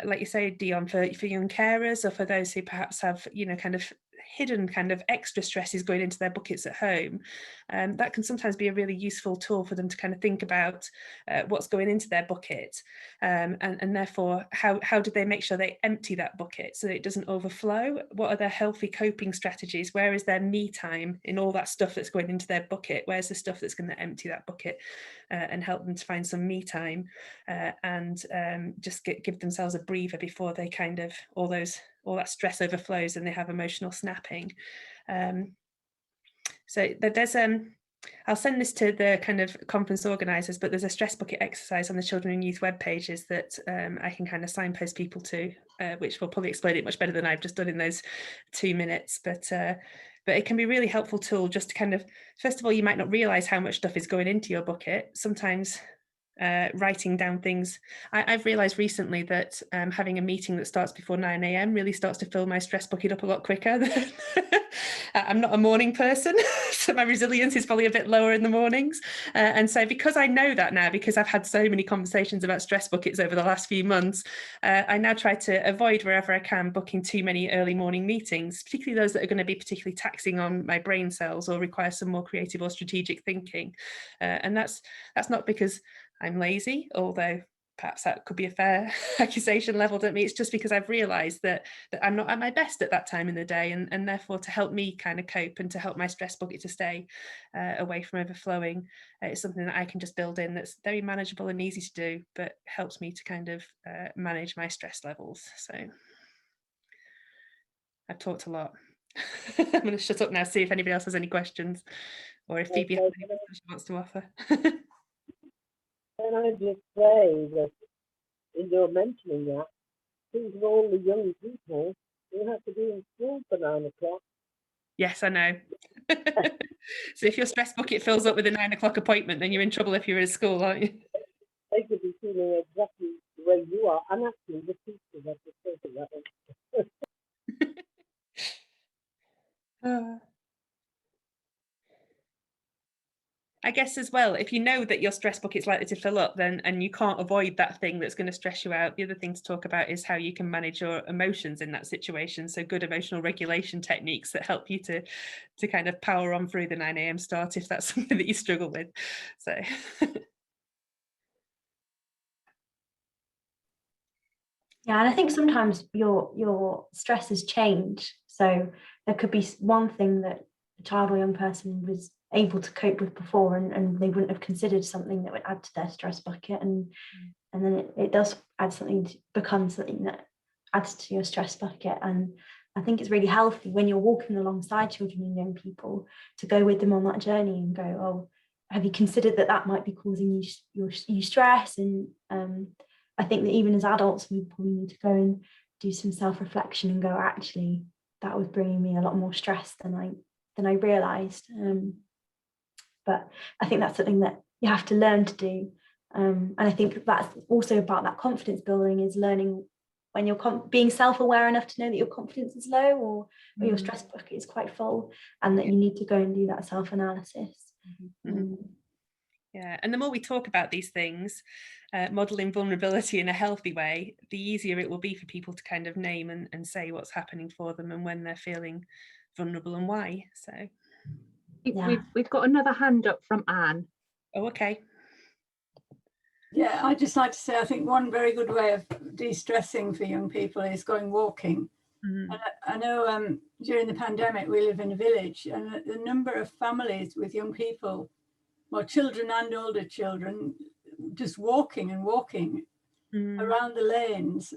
like you say, Dion, for young carers, or for those who perhaps have, you know, kind of hidden kind of extra stresses going into their buckets at home, that can sometimes be a really useful tool for them to kind of think about what's going into their bucket, and therefore how do they make sure they empty that bucket so that it doesn't overflow? What are their healthy coping strategies? Where is their me time in all that stuff that's going into their bucket? Where's the stuff that's going to empty that bucket and help them to find some me time, and just give themselves a breather before they kind of all that stress overflows and they have emotional snapping. So there's I'll send this to the kind of conference organisers, but there's a stress bucket exercise on the children and youth web pages that I can kind of signpost people to, which will probably explain it much better than I've just done in those 2 minutes. But it can be a really helpful tool just to kind of, first of all, you might not realise how much stuff is going into your bucket. Sometimes writing down things. I've realised recently that having a meeting that starts before 9 a.m. really starts to fill my stress bucket up a lot quicker. I'm not a morning person, so my resilience is probably a bit lower in the mornings. And so because I know that now, because I've had so many conversations about stress buckets over the last few months, I now try to avoid wherever I can booking too many early morning meetings, particularly those that are going to be particularly taxing on my brain cells or require some more creative or strategic thinking. And that's not because I'm lazy, although perhaps that could be a fair accusation leveled at me. It's just because I've realised that I'm not at my best at that time in the day, and therefore to help me kind of cope and to help my stress bucket to stay away from overflowing, it's something that I can just build in that's very manageable and easy to do, but helps me to kind of manage my stress levels. So I've talked a lot. I'm going to shut up now, see if anybody else has any questions, or if Phoebe has anything she wants to offer. Can I just say that in your mentioning that, think of all the young people who have to be in school for 9 o'clock. Yes, I know. So if your stress bucket fills up with a 9 o'clock appointment, then you're in trouble if you're in school, aren't you? They could be feeling exactly the way you are. And actually, the teachers have to think of that one. I guess as well, if you know that your stress bucket's likely to fill up, then and you can't avoid that thing that's going to stress you out, the other thing to talk about is how you can manage your emotions in that situation. So good emotional regulation techniques that help you to kind of power on through the 9 a.m. start if that's something that you struggle with. So Yeah, and I think sometimes your stresses change. So there could be one thing that a child or young person was able to cope with before, and they wouldn't have considered something that would add to their stress bucket, and then it does add something to become something that adds to your stress bucket. And I think it's really healthy when you're walking alongside children and young people to go with them on that journey and go, oh, have you considered that might be causing you stress? And I think that even as adults, we probably need to go and do some self-reflection and go, actually, that was bringing me a lot more stress than I realised. But I think that's something that you have to learn to do. And I think that's also about that confidence building, is learning when you're being self-aware enough to know that your confidence is low or your stress bucket is quite full, and that you need to go and do that self-analysis. Yeah, and the more we talk about these things, modeling vulnerability in a healthy way, the easier it will be for people to kind of name and say what's happening for them and when they're feeling vulnerable and why. So we've got another hand up from Anne. Oh, okay. Yeah, I'd just like to say, I think one very good way of de-stressing for young people is going walking. And I know during the pandemic, we live in a village, and the number of families with young people, well, children and older children, just walking around the lanes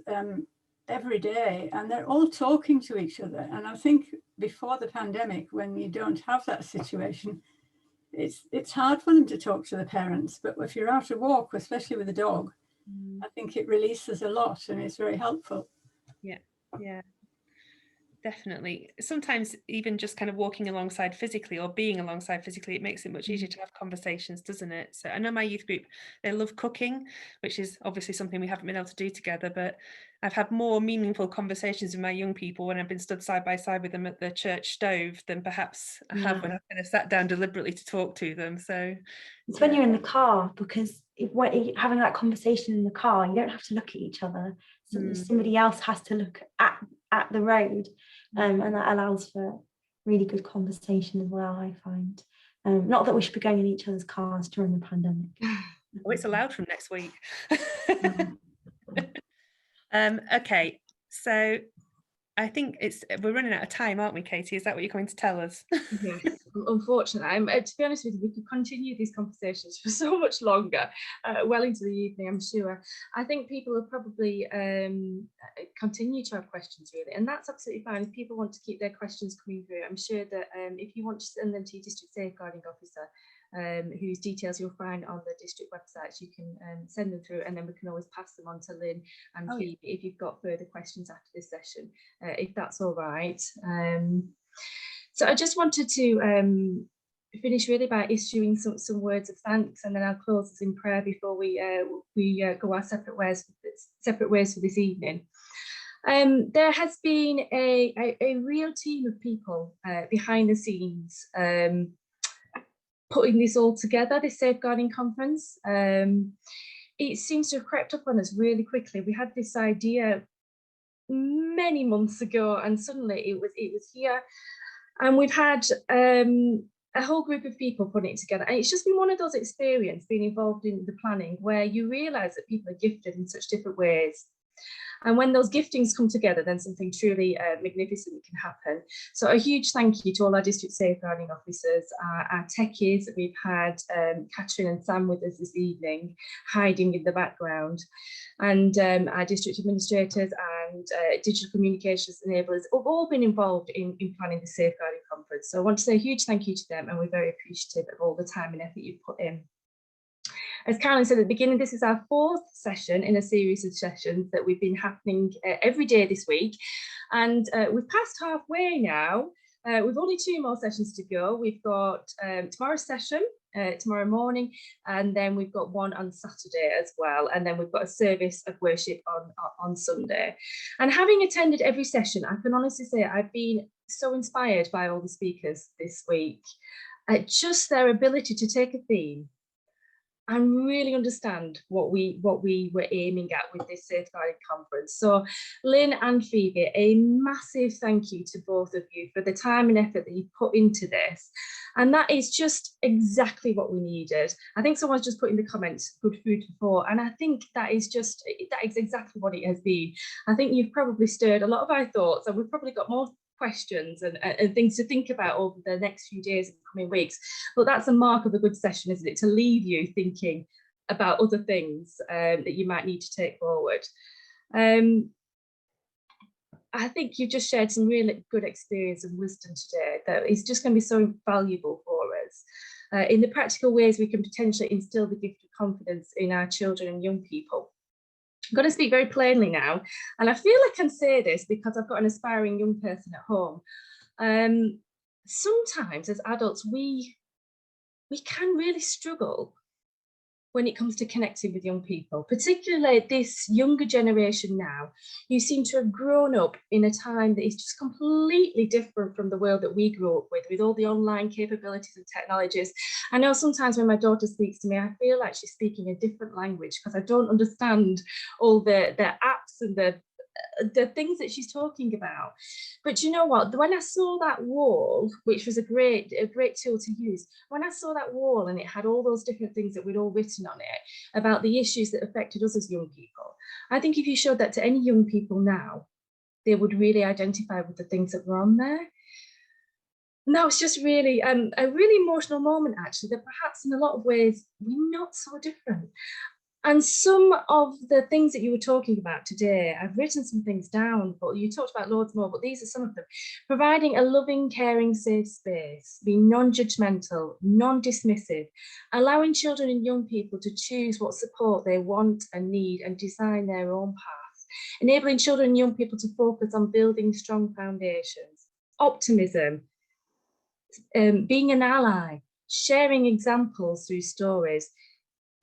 every day, and they're all talking to each other. And I think before the pandemic, when you don't have that situation, it's hard for them to talk to the parents. But if you're out a walk, especially with a dog, I think it releases a lot, and it's very helpful. Yeah, definitely. Sometimes even just kind of walking alongside physically or being alongside physically, it makes it much easier to have conversations, doesn't it? So I know my youth group, they love cooking, which is obviously something we haven't been able to do together, but I've had more meaningful conversations with my young people when I've been stood side by side with them at the church stove than perhaps I have when I've kind of sat down deliberately to talk to them. So it's when you're in the car, because if having that conversation in the car, you don't have to look at each other. So somebody else has to look at the road, and that allows for really good conversation as well, I find. Not that we should be going in each other's cars during the pandemic. Oh, it's allowed from next week. Okay, so I think we're running out of time, aren't we, Katie? Is that what you're going to tell us? Yes, unfortunately. To be honest with you, we could continue these conversations for so much longer, well into the evening, I'm sure. I think people will probably continue to have questions, really, and that's absolutely fine. If people want to keep their questions coming through, I'm sure that if you want to send them to your district safeguarding officer, whose details you'll find on the district websites, you can send them through, and then we can always pass them on to Lynn and Phoebe if you've got further questions after this session, if that's all right. So I just wanted to finish really by issuing some words of thanks, and then I'll close us in prayer before we go our separate ways for this evening. There has been a real team of people behind the scenes putting this all together, this safeguarding conference. It seems to have crept up on us really quickly. We had this idea many months ago, and suddenly it was here, and we've had a whole group of people putting it together, and it's just been one of those experiences being involved in the planning where you realise that people are gifted in such different ways. And when those giftings come together, then something truly magnificent can happen. So a huge thank you to all our district safeguarding officers, our techies. We've had Catherine and Sam with us this evening, hiding in the background, and our district administrators and digital communications enablers have all been involved in planning the safeguarding conference. So I want to say a huge thank you to them, and we're very appreciative of all the time and effort you've put in. As Caroline said at the beginning, this is our 4th session in a series of sessions that we've been happening every day this week. And we've passed halfway now. We've only 2 more sessions to go. We've got tomorrow's session, tomorrow morning, and then we've got one on Saturday as well. And then we've got a service of worship on Sunday. And having attended every session, I can honestly say I've been so inspired by all the speakers this week. Just their ability to take a theme and really understand what we were aiming at with this safeguarding conference. So Lynn and Phoebe, a massive thank you to both of you for the time and effort that you put into this. And that is just exactly what we needed. I think someone's just put in the comments, good food for thought. And I think that is exactly what it has been. I think you've probably stirred a lot of our thoughts, and we've probably got more questions and things to think about over the next few days and coming weeks. But that's a mark of a good session, isn't it? To leave you thinking about other things that you might need to take forward. I think you've just shared some really good experience and wisdom today that is just going to be so valuable for us in the practical ways we can potentially instill the gift of confidence in our children and young people. I'm going to speak very plainly now, and I feel I can say this because I've got an aspiring young person at home. Sometimes as adults, we can really struggle when it comes to connecting with young people, particularly this younger generation now, who seem to have grown up in a time that is just completely different from the world that we grew up with all the online capabilities and technologies. I know sometimes when my daughter speaks to me, I feel like she's speaking a different language because I don't understand all the apps and the things that she's talking about. But you know what, when I saw that wall, which was a great tool to use, when I saw that wall and it had all those different things that we'd all written on it about the issues that affected us as young people, I think if you showed that to any young people now, they would really identify with the things that were on there. And that was just really a really emotional moment, actually, that perhaps in a lot of ways we're not so different. And some of the things that you were talking about today, I've written some things down, but you talked about loads more, but these are some of them. Providing a loving, caring, safe space, being non-judgmental, non-dismissive, allowing children and young people to choose what support they want and need and design their own path, enabling children and young people to focus on building strong foundations, optimism, being an ally, sharing examples through stories.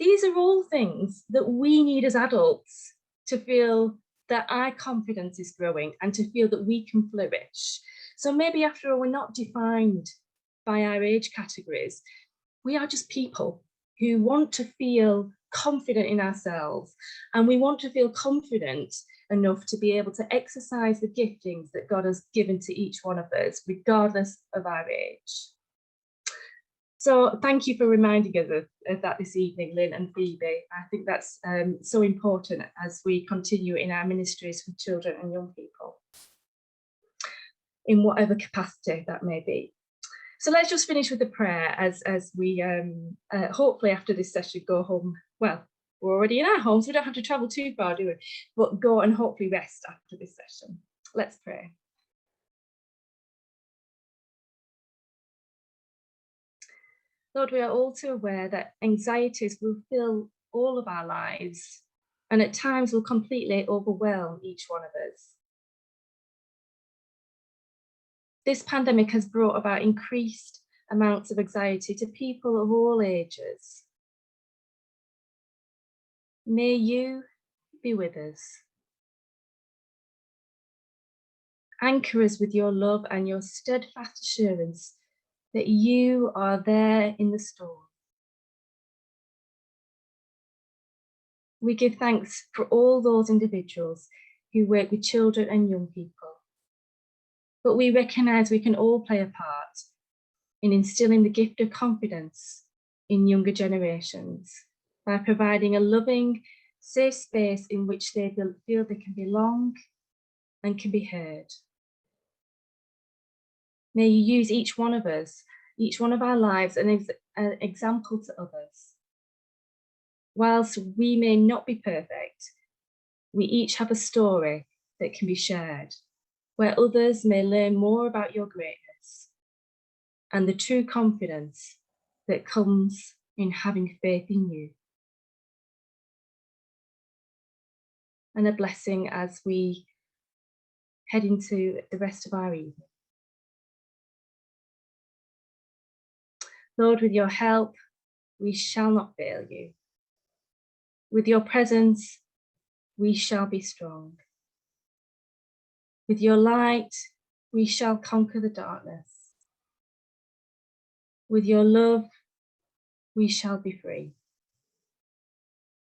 These are all things that we need as adults to feel that our confidence is growing and to feel that we can flourish. So maybe after all, we're not defined by our age categories. We are just people who want to feel confident in ourselves, and we want to feel confident enough to be able to exercise the giftings that God has given to each one of us, regardless of our age. So thank you for reminding us of that this evening, Lynn and Phoebe. I think that's so important as we continue in our ministries for children and young people, in whatever capacity that may be. So let's just finish with a prayer as we hopefully after this session go home. Well, we're already in our homes, so we don't have to travel too far, do we? But go and hopefully rest after this session. Let's pray. Lord, we are all too aware that anxieties will fill all of our lives and at times will completely overwhelm each one of us. This pandemic has brought about increased amounts of anxiety to people of all ages. May you be with us. Anchor us with your love and your steadfast assurance that you are there in the storm. We give thanks for all those individuals who work with children and young people, but we recognise we can all play a part in instilling the gift of confidence in younger generations by providing a loving, safe space in which they feel they can belong and can be heard. May you use each one of us, each one of our lives, as an example to others. Whilst we may not be perfect, we each have a story that can be shared, where others may learn more about your greatness and the true confidence that comes in having faith in you. and a blessing as we head into the rest of our evening. Lord, with your help, we shall not fail you. With your presence, we shall be strong. With your light, we shall conquer the darkness. With your love, we shall be free.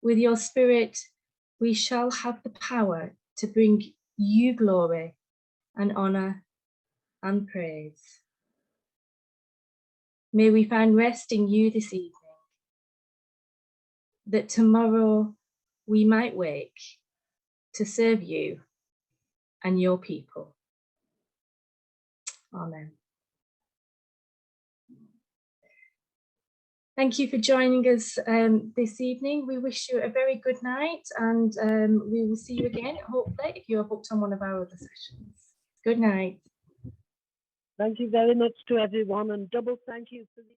With your spirit, we shall have the power to bring you glory and honor and praise. May we find rest in you this evening, that tomorrow we might wake to serve you and your people. Amen. Thank you for joining us this evening. We wish you a very good night, and we will see you again, hopefully, if you are booked on one of our other sessions. Good night. Thank you very much to everyone, and double thank you for the